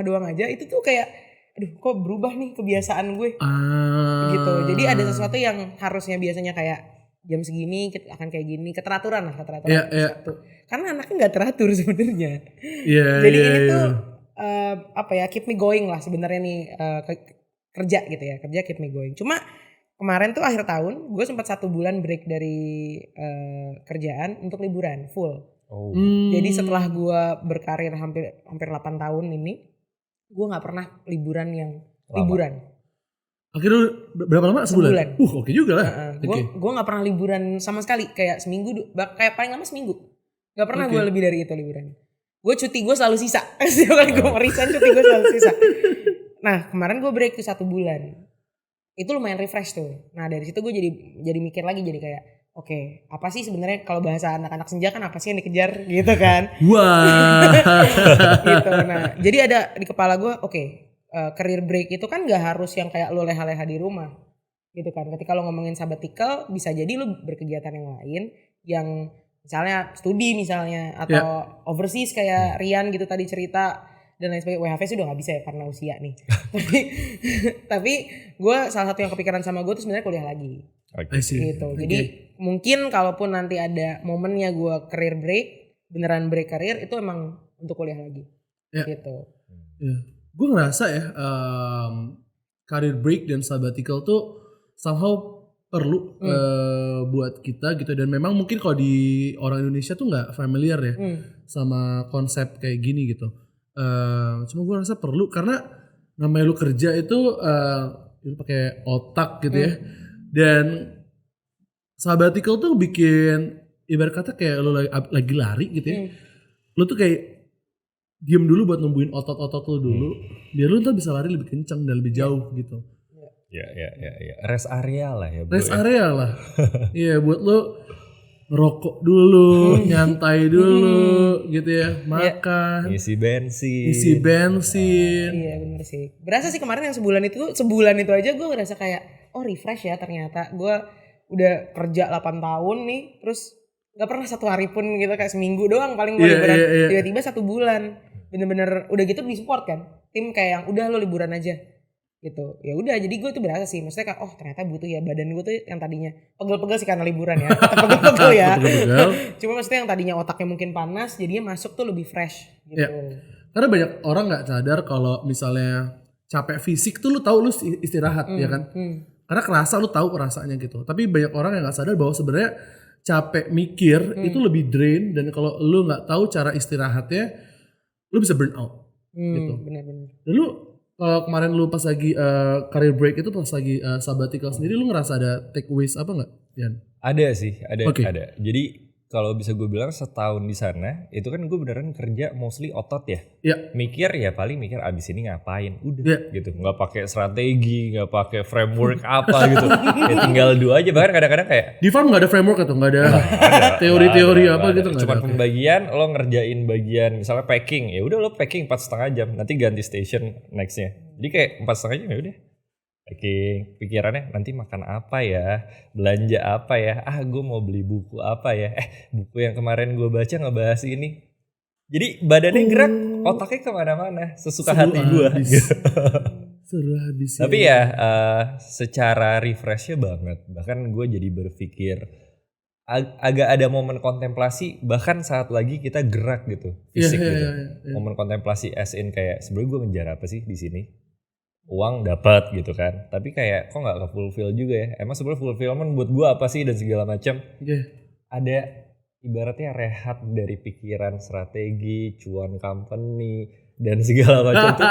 doang aja itu tuh kayak aduh kok berubah nih kebiasaan gue. Gitu. Jadi ada sesuatu yang harusnya biasanya kayak jam segini akan kayak gini, keteraturan. Satu. Karena anaknya nggak teratur sebenarnya. Jadi ini tuh keep me going lah sebenarnya nih kerja gitu ya, kerja keep me going. Cuma kemarin tuh akhir tahun gue sempat 1 bulan break dari kerjaan untuk liburan full. Jadi setelah gue berkarir hampir 8 tahun ini, gue nggak pernah liburan yang liburan. Akhirnya berapa lama? Sebulan. Oke juga lah. Gue nggak pernah liburan sama sekali, kayak seminggu, kayak paling lama seminggu. Gak pernah gue lebih dari itu liburan. Gue cuti gue selalu sisa. Setiap kali gue mau resign cuti gue selalu sisa. Nah kemarin gue break tuh 1 bulan. Itu lumayan refresh tuh. Nah dari situ gue jadi mikir lagi, jadi kayak oke, apa sih sebenarnya kalau bahasa anak-anak senja kan apa sih yang dikejar gitu kan? Wah. Gitu. Nah, jadi ada di kepala gue, career break itu kan gak harus yang kayak lo leha-leha di rumah. Gitu kan. Ketika lo ngomongin sabbatical, bisa jadi lo berkegiatan yang lain yang misalnya studi misalnya atau overseas kayak Rian gitu tadi cerita dan lain sebagainya. WHV sih udah gak bisa ya karena usia nih. tapi gue salah satu yang kepikiran sama gue tuh sebenarnya kuliah lagi. Gitu. Jadi mungkin kalaupun nanti ada momennya gue career break, beneran break karir itu emang untuk kuliah lagi. Gitu. Gue ngerasa ya career break dan sabbatical tuh somehow perlu buat kita gitu, dan memang mungkin kalau di orang Indonesia tuh nggak familiar ya sama konsep kayak gini gitu. Cuma gue rasa perlu karena namanya lu kerja itu lu pakai otak gitu ya. Dan sabbatical tuh bikin ibarat kata kayak lu lagi lari gitu ya. Lu tuh kayak diem dulu buat numbuhin otot-otot lu dulu biar lu ntar bisa lari lebih kencang dan lebih jauh gitu. Ya. Rest area lah ya. Rest area lah. Iya buat lu ngerokok dulu, nyantai dulu gitu ya, makan, isi bensin. Iya bener sih. Berasa sih kemarin yang sebulan itu aja gue ngerasa kayak refresh ya ternyata. Gue udah kerja 8 tahun nih, terus gak pernah 1 hari pun gitu, kayak seminggu doang paling gue liburan. Tiba-tiba 1 bulan bener-bener udah gitu disupport kan tim kayak yang udah lo liburan aja gitu. Ya udah jadi gue tuh berasa sih, maksudnya kayak ternyata butuh ya, badan gue tuh yang tadinya pegel-pegel sih karena liburan ya, pegel-pegel ya. Cuma maksudnya yang tadinya otaknya mungkin panas jadinya masuk tuh lebih fresh gitu. Karena banyak orang nggak sadar kalau misalnya capek fisik tuh lu tahu lu istirahat ya kan. Karena kerasa lu tahu perasaannya gitu. Tapi banyak orang yang nggak sadar bahwa sebenarnya capek mikir itu lebih drain, dan kalau lu nggak tahu cara istirahatnya lu bisa burn out gitu. Benar-benar. Dan lu kemarin lu pas lagi career break itu, pas lagi sabbatical sendiri, lu ngerasa ada takeaways apa nggak, Yan? Ada sih, ada. Jadi kalau bisa gue bilang setahun di sana itu kan gue beneran kerja mostly otot ya. Iya. Mikir ya paling mikir abis ini ngapain udah gitu, nggak pakai strategi, nggak pakai framework apa gitu. Ya tinggal do aja, bahkan kadang-kadang kayak Di farm nggak ada framework atau nggak ada teori-teori apa gitu nggak cuma ada. pembagian, lo ngerjain bagian misalnya packing, ya udah lo packing 4,5 jam, nanti ganti station nextnya. Jadi kayak 4,5 jam ya udah packing, pikirannya nanti makan apa ya, belanja apa ya, gue mau beli buku apa ya, buku yang kemarin gue baca ngebahas ini. Jadi badannya gerak, otaknya kemana-mana, sesuka hati gue. Seru habis. Tapi ya secara refreshnya banget, bahkan gue jadi berpikir agak ada momen kontemplasi, bahkan saat lagi kita gerak gitu, fisik gitu. Momen kontemplasi as in kayak sebenarnya gue ngejar apa sih di sini? Uang dapat gitu kan, tapi kayak kok nggak ke fulfill juga ya. Emang sebenarnya fulfillment buat gue apa sih dan segala macam. Ada ibaratnya rehat dari pikiran strategi, cuan company dan segala macam tuh.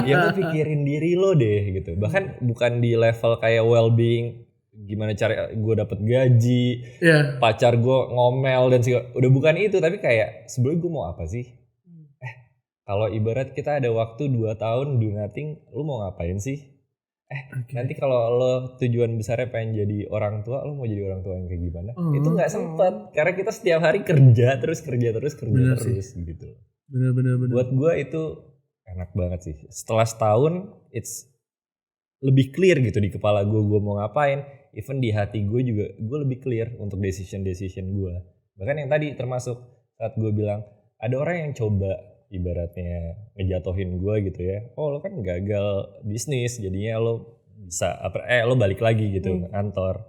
Ya lo pikirin diri lo deh gitu. Bahkan bukan di level kayak well-being, gimana cara gue dapet gaji, pacar gue ngomel dan segala. Udah bukan itu, tapi kayak sebenarnya gue mau apa sih? Kalau ibarat kita ada waktu 2 tahun do nothing, lu mau ngapain sih? Nanti kalau lo tujuan besarnya pengen jadi orang tua, lo mau jadi orang tua yang kayak gimana? Itu nggak sempet, karena kita setiap hari kerja terus gitu. Bener. Buat gue itu enak banget sih. Setelah setahun, it's lebih clear gitu di kepala gue mau ngapain. Even di hati gue juga, gue lebih clear untuk decision gue. Bahkan yang tadi termasuk saat gue bilang, ada orang yang coba ibaratnya ngejatohin gue gitu ya, lo kan gagal bisnis jadinya lo bisa lo balik lagi gitu ke kantor.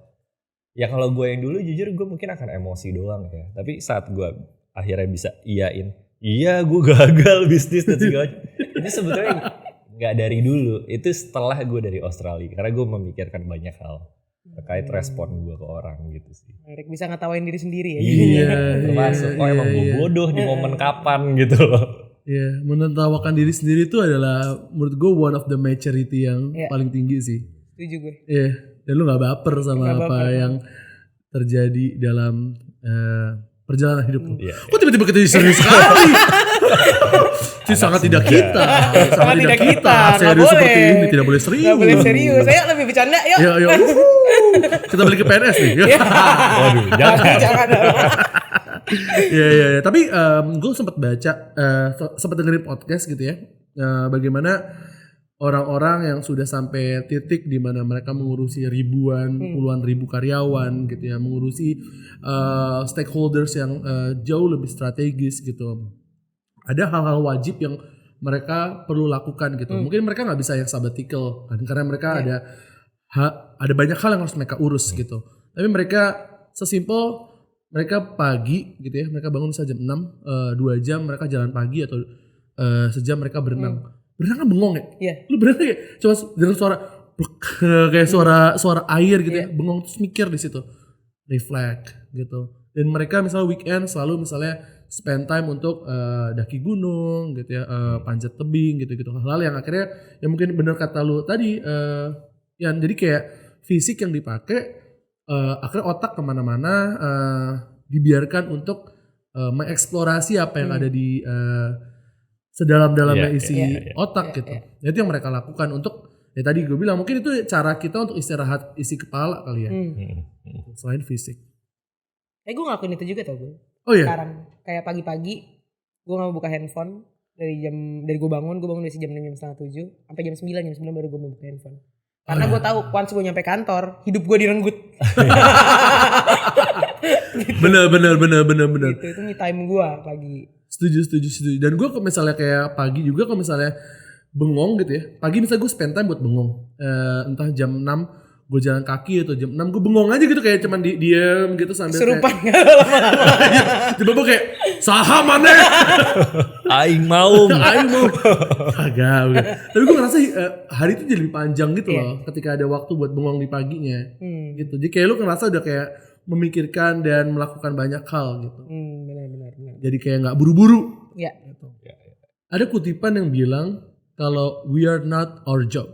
Ya kalau gue yang dulu jujur gue mungkin akan emosi doang ya, tapi saat gue akhirnya bisa iyain, iya gue gagal bisnis dan segala itu sebetulnya nggak dari dulu, itu setelah gue dari Australia, karena gue memikirkan banyak hal terkait respon gue ke orang gitu sih. Menarik, bisa ngetawain diri sendiri ya. Iya, termasuk emang gue bodoh di momen kapan gitu loh. Iya, menertawakan diri sendiri itu adalah menurut gue one of the maturity yang paling tinggi sih. Setuju gue. Iya, dan lu gak baper sama apa yang terjadi dalam perjalanan hidup lu. Kok tiba-tiba kita serius sekali? Itu sangat tidak kita. Sangat tidak kita. Serius seperti ini tidak boleh serius. Gak boleh serius. Saya lebih bercanda yuk. Yuk. Kita balik ke PNS nih. Waduh, jangan. Iya. Tapi gue sempat baca, sempat dengerin podcast gitu ya. Bagaimana orang-orang yang sudah sampai titik di mana mereka mengurusi ribuan, puluhan ribu karyawan gitu ya, mengurusi stakeholders yang jauh lebih strategis gitu. Ada hal-hal wajib yang mereka perlu lakukan gitu. Mungkin mereka nggak bisa yang sabbatical kan, karena mereka ada banyak hal yang harus mereka urus gitu. Tapi mereka sesimpel mereka pagi gitu ya, mereka bangun bisa jam 6, 2 jam mereka jalan pagi atau sejam mereka berenang. Berenang kan bengong ya? Iya. Lu berenang kayak cuma dengar suara kayak suara air gitu ya, bengong terus mikir di situ. Reflect gitu. Dan mereka misalnya weekend selalu misalnya spend time untuk daki gunung gitu ya, panjat tebing gitu-gitu. Hal-hal yang akhirnya yang mungkin benar kata lu tadi yang jadi kayak fisik yang dipakai akhirnya otak kemana-mana dibiarkan untuk mengeksplorasi apa yang ada di sedalam-dalamnya isi otak gitu. Itu yang mereka lakukan untuk ya tadi gue bilang mungkin itu cara kita untuk istirahat isi kepala kali ya. Selain fisik. Gue ngelakuin itu juga tau gue. Oh iya. Sekarang kayak pagi-pagi gue gak mau buka handphone dari gue bangun dari jam 6 jam 6:30 sampai jam 9 baru gue mau buka handphone. Karena gue tahu once gue nyampe kantor hidup gue direnggut. Bener. Gitu, itu me time gue pagi. Setuju. Dan gue misalnya kayak pagi juga kalau misalnya bengong gitu ya. Pagi misalnya gue spend time buat bengong. Entah jam 6 gue jalan kaki atau jam 6 gue bengong aja gitu kayak cuman diem gitu sambil serupan kayak tiba-tiba kayak saham mana aing mau kagak. Tapi gue ngerasa hari itu jadi lebih panjang gitu loh ketika ada waktu buat bengong di paginya gitu. Jadi kayak lu ngerasa udah kayak memikirkan dan melakukan banyak hal gitu. Benar. Jadi kayak gak buru-buru Ya. gitu. Ada kutipan yang bilang kalau we are not our job.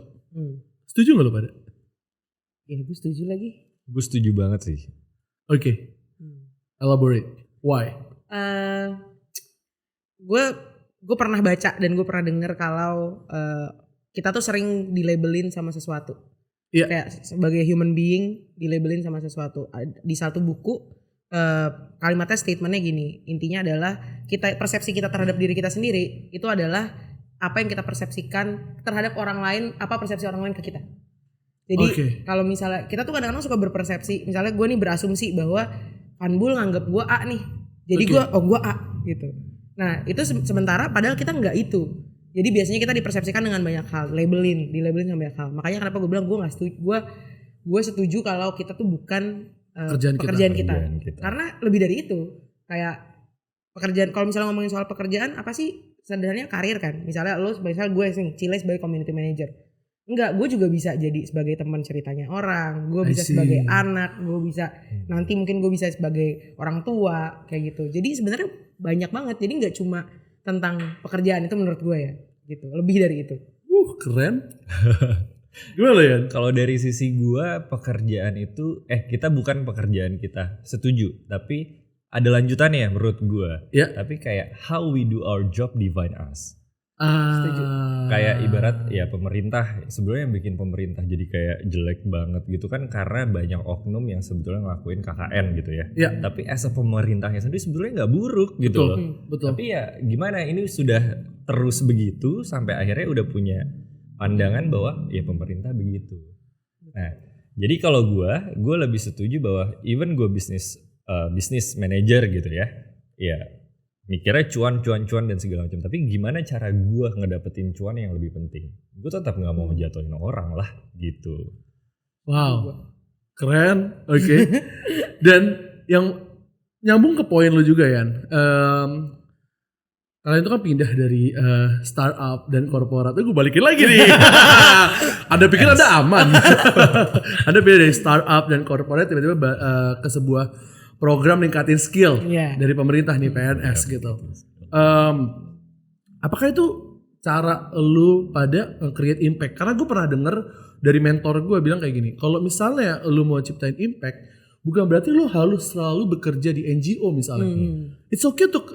Setuju gak lu pada? Ya gue setuju lagi. Gue setuju banget sih. Oke. Elaborate. Why? Gue pernah baca dan gue pernah dengar kalau kita tuh sering dilabelin sama sesuatu. Iya. Kayak sebagai human being dilabelin sama sesuatu. Di satu buku kalimatnya statementnya gini, intinya adalah persepsi kita terhadap diri kita sendiri itu adalah apa yang kita persepsikan terhadap orang lain, apa persepsi orang lain ke kita. Jadi kalau misalnya kita tuh kadang-kadang suka berpersepsi, misalnya gue nih berasumsi bahwa Panbul nganggap gue A nih, jadi gue A gitu. Nah itu sementara padahal kita nggak itu. Jadi biasanya kita dipersepsikan dengan banyak hal, dilabelin sama banyak hal. Makanya kenapa gue bilang gue nggak setuju, gue setuju kalau kita tuh bukan pekerjaan kita. Karena lebih dari itu, kayak pekerjaan, kalau misalnya ngomongin soal pekerjaan, apa sih sebenarnya karir kan? Misalnya gue sih Cile sebagai community manager. Enggak, gue juga bisa jadi sebagai teman ceritanya orang, gue bisa sebagai anak, gue bisa nanti mungkin gue bisa sebagai orang tua kayak gitu. Jadi sebenarnya banyak banget, jadi nggak cuma tentang pekerjaan itu menurut gue ya, gitu. Lebih dari itu. Keren. Gimana ya? Kalau dari sisi gue pekerjaan itu kita bukan pekerjaan kita, setuju. Tapi ada lanjutannya menurut gue. Yeah. Tapi kayak how we do our job define us. Setuju. Kayak ibarat ya pemerintah, sebenarnya yang bikin pemerintah jadi kayak jelek banget gitu kan karena banyak oknum yang sebetulnya ngelakuin KKN gitu ya. Yeah. Tapi as a pemerintahnya sendiri sebenarnya nggak buruk gitu loh. Betul. Tapi ya gimana, ini sudah terus begitu sampai akhirnya udah punya pandangan bahwa ya pemerintah begitu. Nah, jadi kalau gue lebih setuju bahwa even gue bisnis manager gitu ya mikirnya cuan dan segala macam. Tapi gimana cara gue ngedapetin cuan yang lebih penting? Gue tetap nggak mau ngejatuhin orang lah gitu. Wow, keren. Oke. Dan yang nyambung ke poin lu juga Yan. Kalian itu kan pindah dari startup dan korporat. Gue balikin lagi nih. Ada pikir ada aman. Ada pindah dari startup dan korporat tiba-tiba ke sebuah program ningkatin skill dari pemerintah nih, PNS gitu. Apakah itu cara lu pada create impact? Karena gue pernah denger dari mentor gue bilang kayak gini. Kalau misalnya lu mau ciptain impact, bukan berarti lu harus selalu bekerja di NGO misalnya. It's okay untuk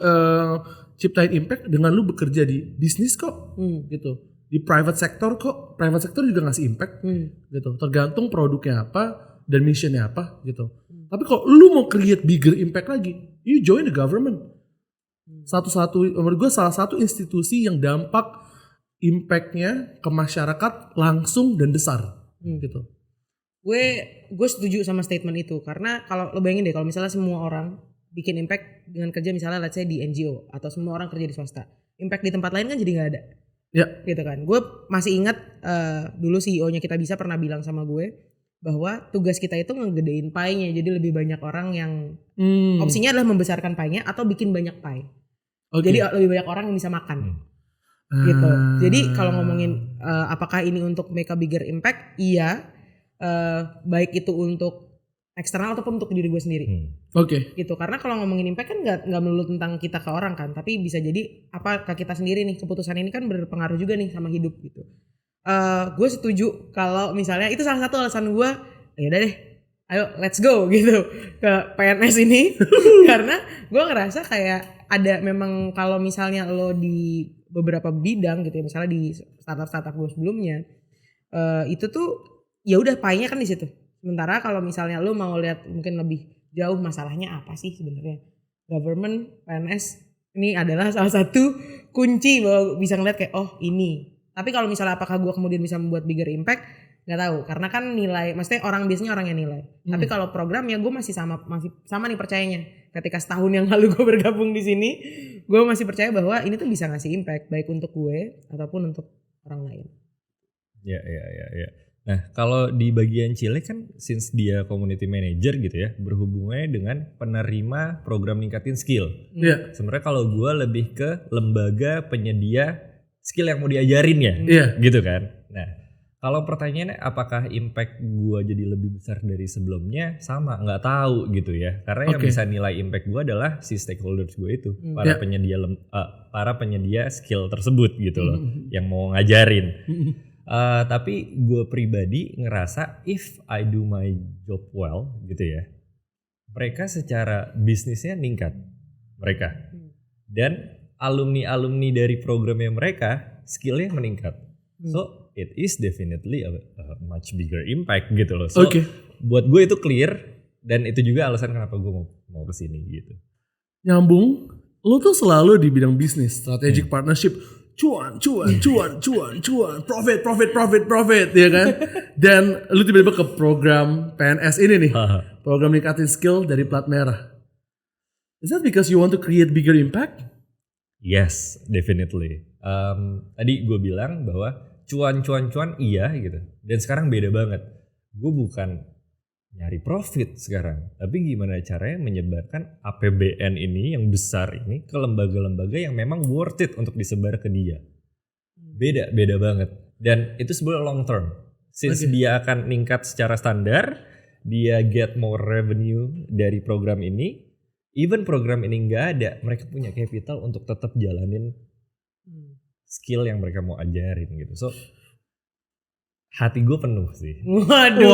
ciptain impact dengan lu bekerja di bisnis kok, gitu. Di private sector kok, private sector juga ngasih impact, gitu. Tergantung produknya apa dan missionnya apa, gitu. Tapi kalau lu mau create bigger impact lagi, you join the government. Menurut gue salah satu institusi yang dampak impactnya ke masyarakat langsung dan besar, gitu. Gue setuju sama statement itu karena kalau lo bayangin deh kalau misalnya semua orang bikin impact dengan kerja misalnya let's say di NGO atau semua orang kerja di swasta, impact di tempat lain kan jadi nggak ada, gitu kan. Gue masih ingat dulu CEO-nya Kita Bisa pernah bilang sama gue bahwa tugas kita itu ngegedein pie-nya, jadi lebih banyak orang yang opsinya adalah membesarkan pie-nya atau bikin banyak pie. Jadi lebih banyak orang yang bisa makan, gitu. Jadi kalau ngomongin apakah ini untuk make a bigger impact, iya. Baik itu untuk eksternal ataupun untuk diri gue sendiri, gitu. Karena kalau ngomongin impact kan nggak melulu tentang kita ke orang kan, tapi bisa jadi apa ke kita sendiri nih, keputusan ini kan berpengaruh juga nih sama hidup gitu. Gue setuju kalau misalnya itu salah satu alasan gue, ya udah deh, ayo let's go gitu ke PNS ini karena gue ngerasa kayak ada memang kalau misalnya lo di beberapa bidang gitu ya, misalnya di startup gue sebelumnya, itu tuh ya udah pie-nya kan di situ. Sementara kalau misalnya lu mau lihat mungkin lebih jauh masalahnya apa sih sebenarnya, government, PNS ini adalah salah satu kunci bahwa bisa ngeliat kayak oh ini. Tapi kalau misalnya apakah gue kemudian bisa membuat bigger impact, nggak tahu karena kan nilai, maksudnya biasanya orang yang nilai. Tapi kalau program ya gue masih sama nih percayanya. Ketika setahun yang lalu gue bergabung di sini, gue masih percaya bahwa ini tuh bisa ngasih impact baik untuk gue ataupun untuk orang lain. Ya. Nah, kalau di bagian Cile kan since dia community manager gitu ya, berhubungannya dengan penerima program ningkatin skill. Sebenarnya kalau gue lebih ke lembaga penyedia skill yang mau diajarin ya, gitu kan. Nah, kalau pertanyaannya apakah impact gue jadi lebih besar dari sebelumnya, sama, nggak tahu gitu ya. Karena yang bisa nilai impact gue adalah si stakeholders gue itu, para penyedia skill tersebut gitu loh, yang mau ngajarin. Tapi gue pribadi ngerasa if I do my job well gitu ya, mereka secara bisnisnya meningkat. mereka. Dan alumni dari programnya mereka skillnya meningkat. So it is definitely a much bigger impact gitu loh. So buat gue itu clear dan itu juga alasan kenapa gue mau kesini gitu. Nyambung, lo tuh selalu di bidang bisnis, strategic partnership, cuan, profit, ya kan? Dan lu tiba-tiba ke program PNS ini nih, program ningkatin skill dari plat merah. Is that because you want to create bigger impact? Yes, definitely. Tadi gue bilang bahwa cuan iya gitu. Dan sekarang beda banget. Gue bukan nyari profit sekarang, tapi gimana caranya menyebarkan APBN ini yang besar ini ke lembaga-lembaga yang memang worth it untuk disebar ke dia. Beda banget. Dan itu sebenarnya long term. Since dia akan meningkat secara standar, dia get more revenue dari program ini. Even program ini nggak ada, mereka punya capital untuk tetap jalanin skill yang mereka mau ajarin gitu. So hati gue penuh sih. Waduh.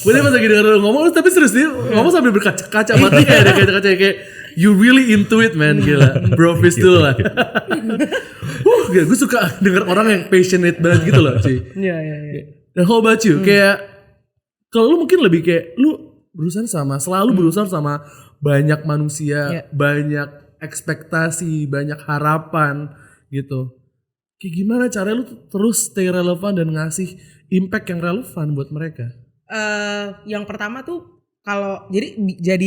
Boleh pas lagi denger lu ngomong, tapi serius nih ngomong sambil berkaca-kaca mati kayak ada kaca-kaca you really into it man, gila. Brofist dulu lah. Gue suka denger orang yang passionate banget gitu loh cuy. Iya. Dan how about you? Kayak kalau lu mungkin lebih kayak lu selalu berusaha sama banyak manusia, banyak ekspektasi, banyak harapan gitu. Kayak gimana caranya lu terus stay relevan dan ngasih impact yang relevan buat mereka? Yang pertama tuh kalau jadi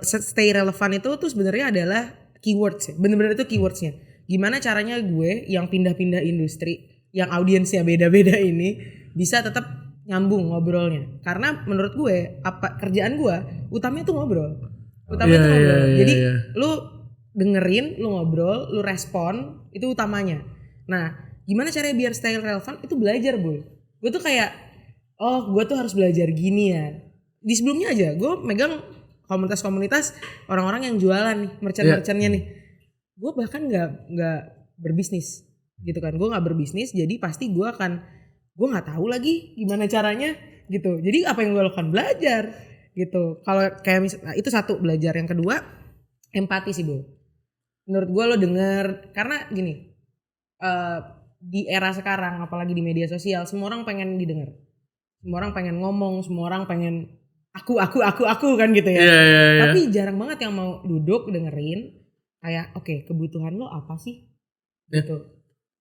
stay relevan itu tuh sebenarnya adalah keywords ya. Bener-bener itu keywordsnya. Gimana caranya gue yang pindah-pindah industri, yang audiensnya beda-beda ini bisa tetap nyambung ngobrolnya. Karena menurut gue kerjaan gue utamanya tuh ngobrol. Jadi lu dengerin, lu ngobrol, lu respon, itu utamanya. Nah, gimana caranya biar stay relevan? Itu belajar, Bu. Gue tuh kayak gue tuh harus belajar gini ya. Di sebelumnya aja gue megang komunitas-komunitas orang-orang yang jualan nih, merchant-merchantnya nih. Gue bahkan nggak berbisnis gitu kan. Gue nggak berbisnis, jadi pasti gue nggak tahu lagi gimana caranya gitu. Jadi apa yang gue lakukan? Belajar gitu. Kalau kayak misalnya itu satu, belajar. Yang kedua empati sih, Bu. Menurut gue lo denger, karena gini, di era sekarang apalagi di media sosial semua orang pengen didengar, semua orang pengen ngomong, semua orang pengen aku kan gitu ya. Tapi jarang banget yang mau duduk dengerin kayak oke, kebutuhan lo apa sih gitu.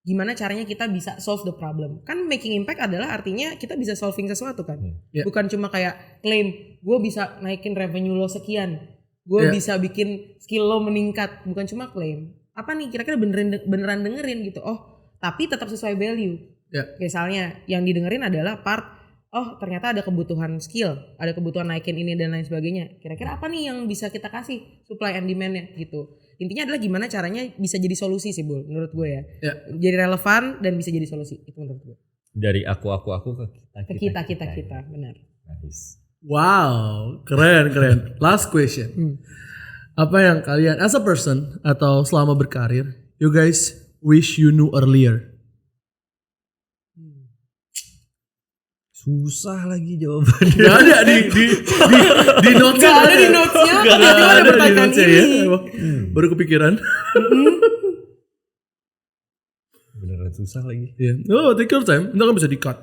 Gimana caranya kita bisa solve the problem. Kan making impact adalah artinya kita bisa solving sesuatu kan. Bukan cuma kayak klaim, gue bisa naikin revenue lo sekian, gue bisa bikin skill lo meningkat. Bukan cuma klaim. Apa nih kira-kira beneran dengerin gitu. Tapi tetap sesuai value. Misalnya yang didengerin adalah part, ternyata ada kebutuhan skill, ada kebutuhan naikin ini dan lain sebagainya. Kira-kira apa nih yang bisa kita kasih supply and demand-nya gitu. Intinya adalah gimana caranya bisa jadi solusi sih, Bul, menurut gue ya. Jadi relevan dan bisa jadi solusi, itu menurut gue. Dari aku ke kita, benar. Nice. Wow, keren. Last question. Apa yang kalian as a person atau selama berkarir, you guys wish you knew earlier? Susah lagi jawabannya. Gak ada di notes. Gak ada di notesnya. Gak ada di notesnya ya. Baru kepikiran. Beneran susah lagi. Take your time. Ntar kan bisa di cut.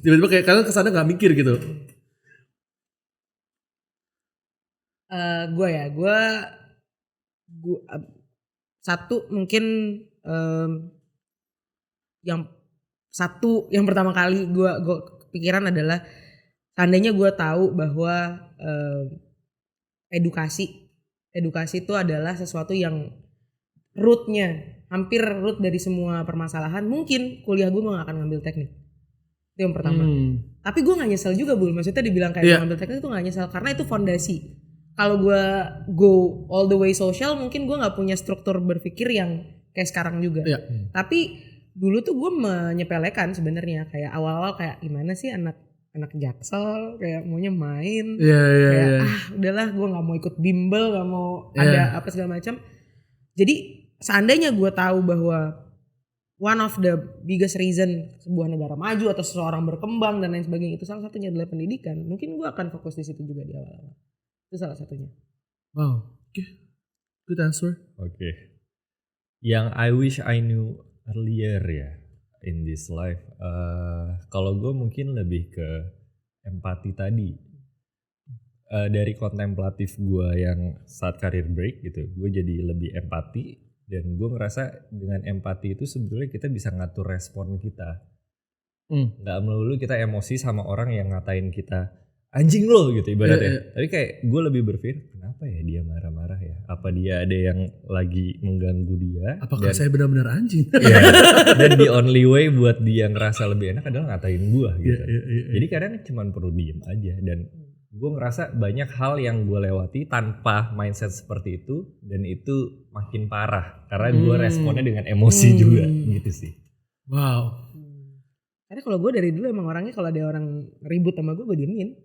Tiba-tiba kayak kalian kesana gak mikir gitu. Gue satu mungkin yang pertama kali gue pikiran adalah seandainya gue tahu bahwa edukasi itu adalah sesuatu yang hampir root dari semua permasalahan, mungkin kuliah gue gak akan ngambil teknik. Itu yang pertama. Tapi gue gak nyesel juga, Bul. Maksudnya dibilang kayak ngambil teknik itu gak nyesel karena itu fondasi. Kalau gue go all the way social, mungkin gue gak punya struktur berpikir yang kayak sekarang juga. Tapi dulu tuh gue menyepelekan sebenarnya, kayak awal-awal kayak gimana sih anak Jaksel kayak maunya main, udahlah gue nggak mau ikut bimbel, nggak mau ada apa segala macam. Jadi seandainya gue tahu bahwa one of the biggest reason sebuah negara maju atau seseorang berkembang dan lain sebagainya itu salah satunya adalah pendidikan, mungkin gue akan fokus di situ juga di awal-awal. Itu salah satunya. Wow, Good answer. Oke. Yang I wish I knew earlier ya in this life. Kalau gue mungkin lebih ke empati tadi. Dari kontemplatif gue yang saat career break gitu, gue jadi lebih empati dan gue ngerasa dengan empati itu sebetulnya kita bisa ngatur respon kita. Nggak melulu kita emosi sama orang yang ngatain kita anjing lo gitu ibaratnya. Tapi kayak gue lebih berpikir kenapa ya dia marah-marah ya? Apa dia ada yang lagi mengganggu dia? Apakah saya benar-benar anjing? Ya, dan the only way buat dia ngerasa lebih enak adalah ngatain gue gitu. Jadi kadang cuma perlu diem aja dan gue ngerasa banyak hal yang gue lewati tanpa mindset seperti itu dan itu makin parah karena gue responnya dengan emosi juga gitu sih. Wow. Karena kalau gue dari dulu emang orangnya kalau ada orang ribut sama gue diemin.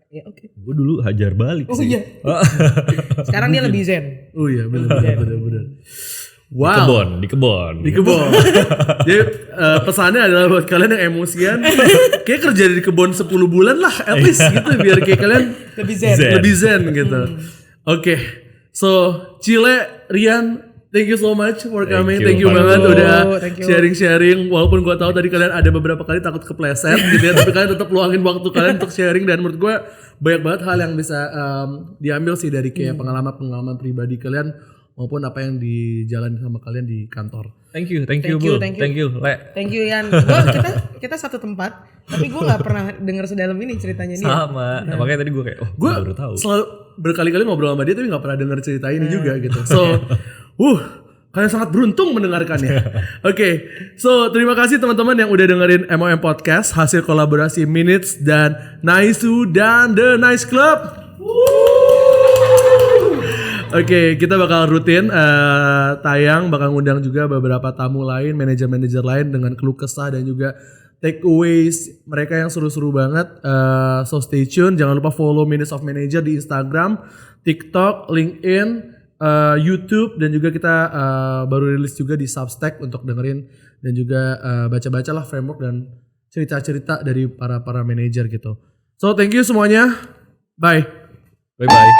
Ya oke. Gue dulu hajar balik sih. Iya. Sekarang dia lebih zen. Oh iya benar. Wow. Di kebon. Jadi pesannya adalah buat kalian yang emosian, kayak kerja di kebun 10 bulan lah, at least gitu biar kayak kalian lebih zen gitu. Oke. So, Cile, Rian, thank you so much for coming. Thank you banget udah sharing-sharing. Walaupun gue tahu tadi kalian ada beberapa kali takut kepleset gitu ya, tapi kalian tetap luangin waktu kalian untuk sharing dan menurut gue banyak banget hal yang bisa diambil sih dari kayak pengalaman pribadi kalian maupun apa yang dijalani sama kalian di kantor. Thank you, Bu. Thank you, Le. Thank you, Yan. Kita satu tempat, tapi gue nggak pernah denger sedalam ini ceritanya dia. Sama, makanya tadi gue kayak, gue baru tahu. Selalu berkali-kali ngobrol sama dia tapi nggak pernah denger cerita ini juga gitu. So, kalian sangat beruntung mendengarkannya. Oke, so terima kasih teman-teman yang udah dengerin MOM Podcast, hasil kolaborasi Minutes dan Naisu dan The Nice Club. Oke, kita bakal rutin tayang, bakal ngundang juga beberapa tamu lain, manajer-manajer lain dengan keluh kesah dan juga takeaways mereka yang seru-seru banget. So stay tune, jangan lupa follow Minutes of Manager di Instagram, TikTok, LinkedIn, YouTube dan juga kita baru rilis juga di Substack untuk dengerin dan juga baca-bacalah framework dan cerita-cerita dari para manajer gitu. So thank you semuanya, bye. Bye.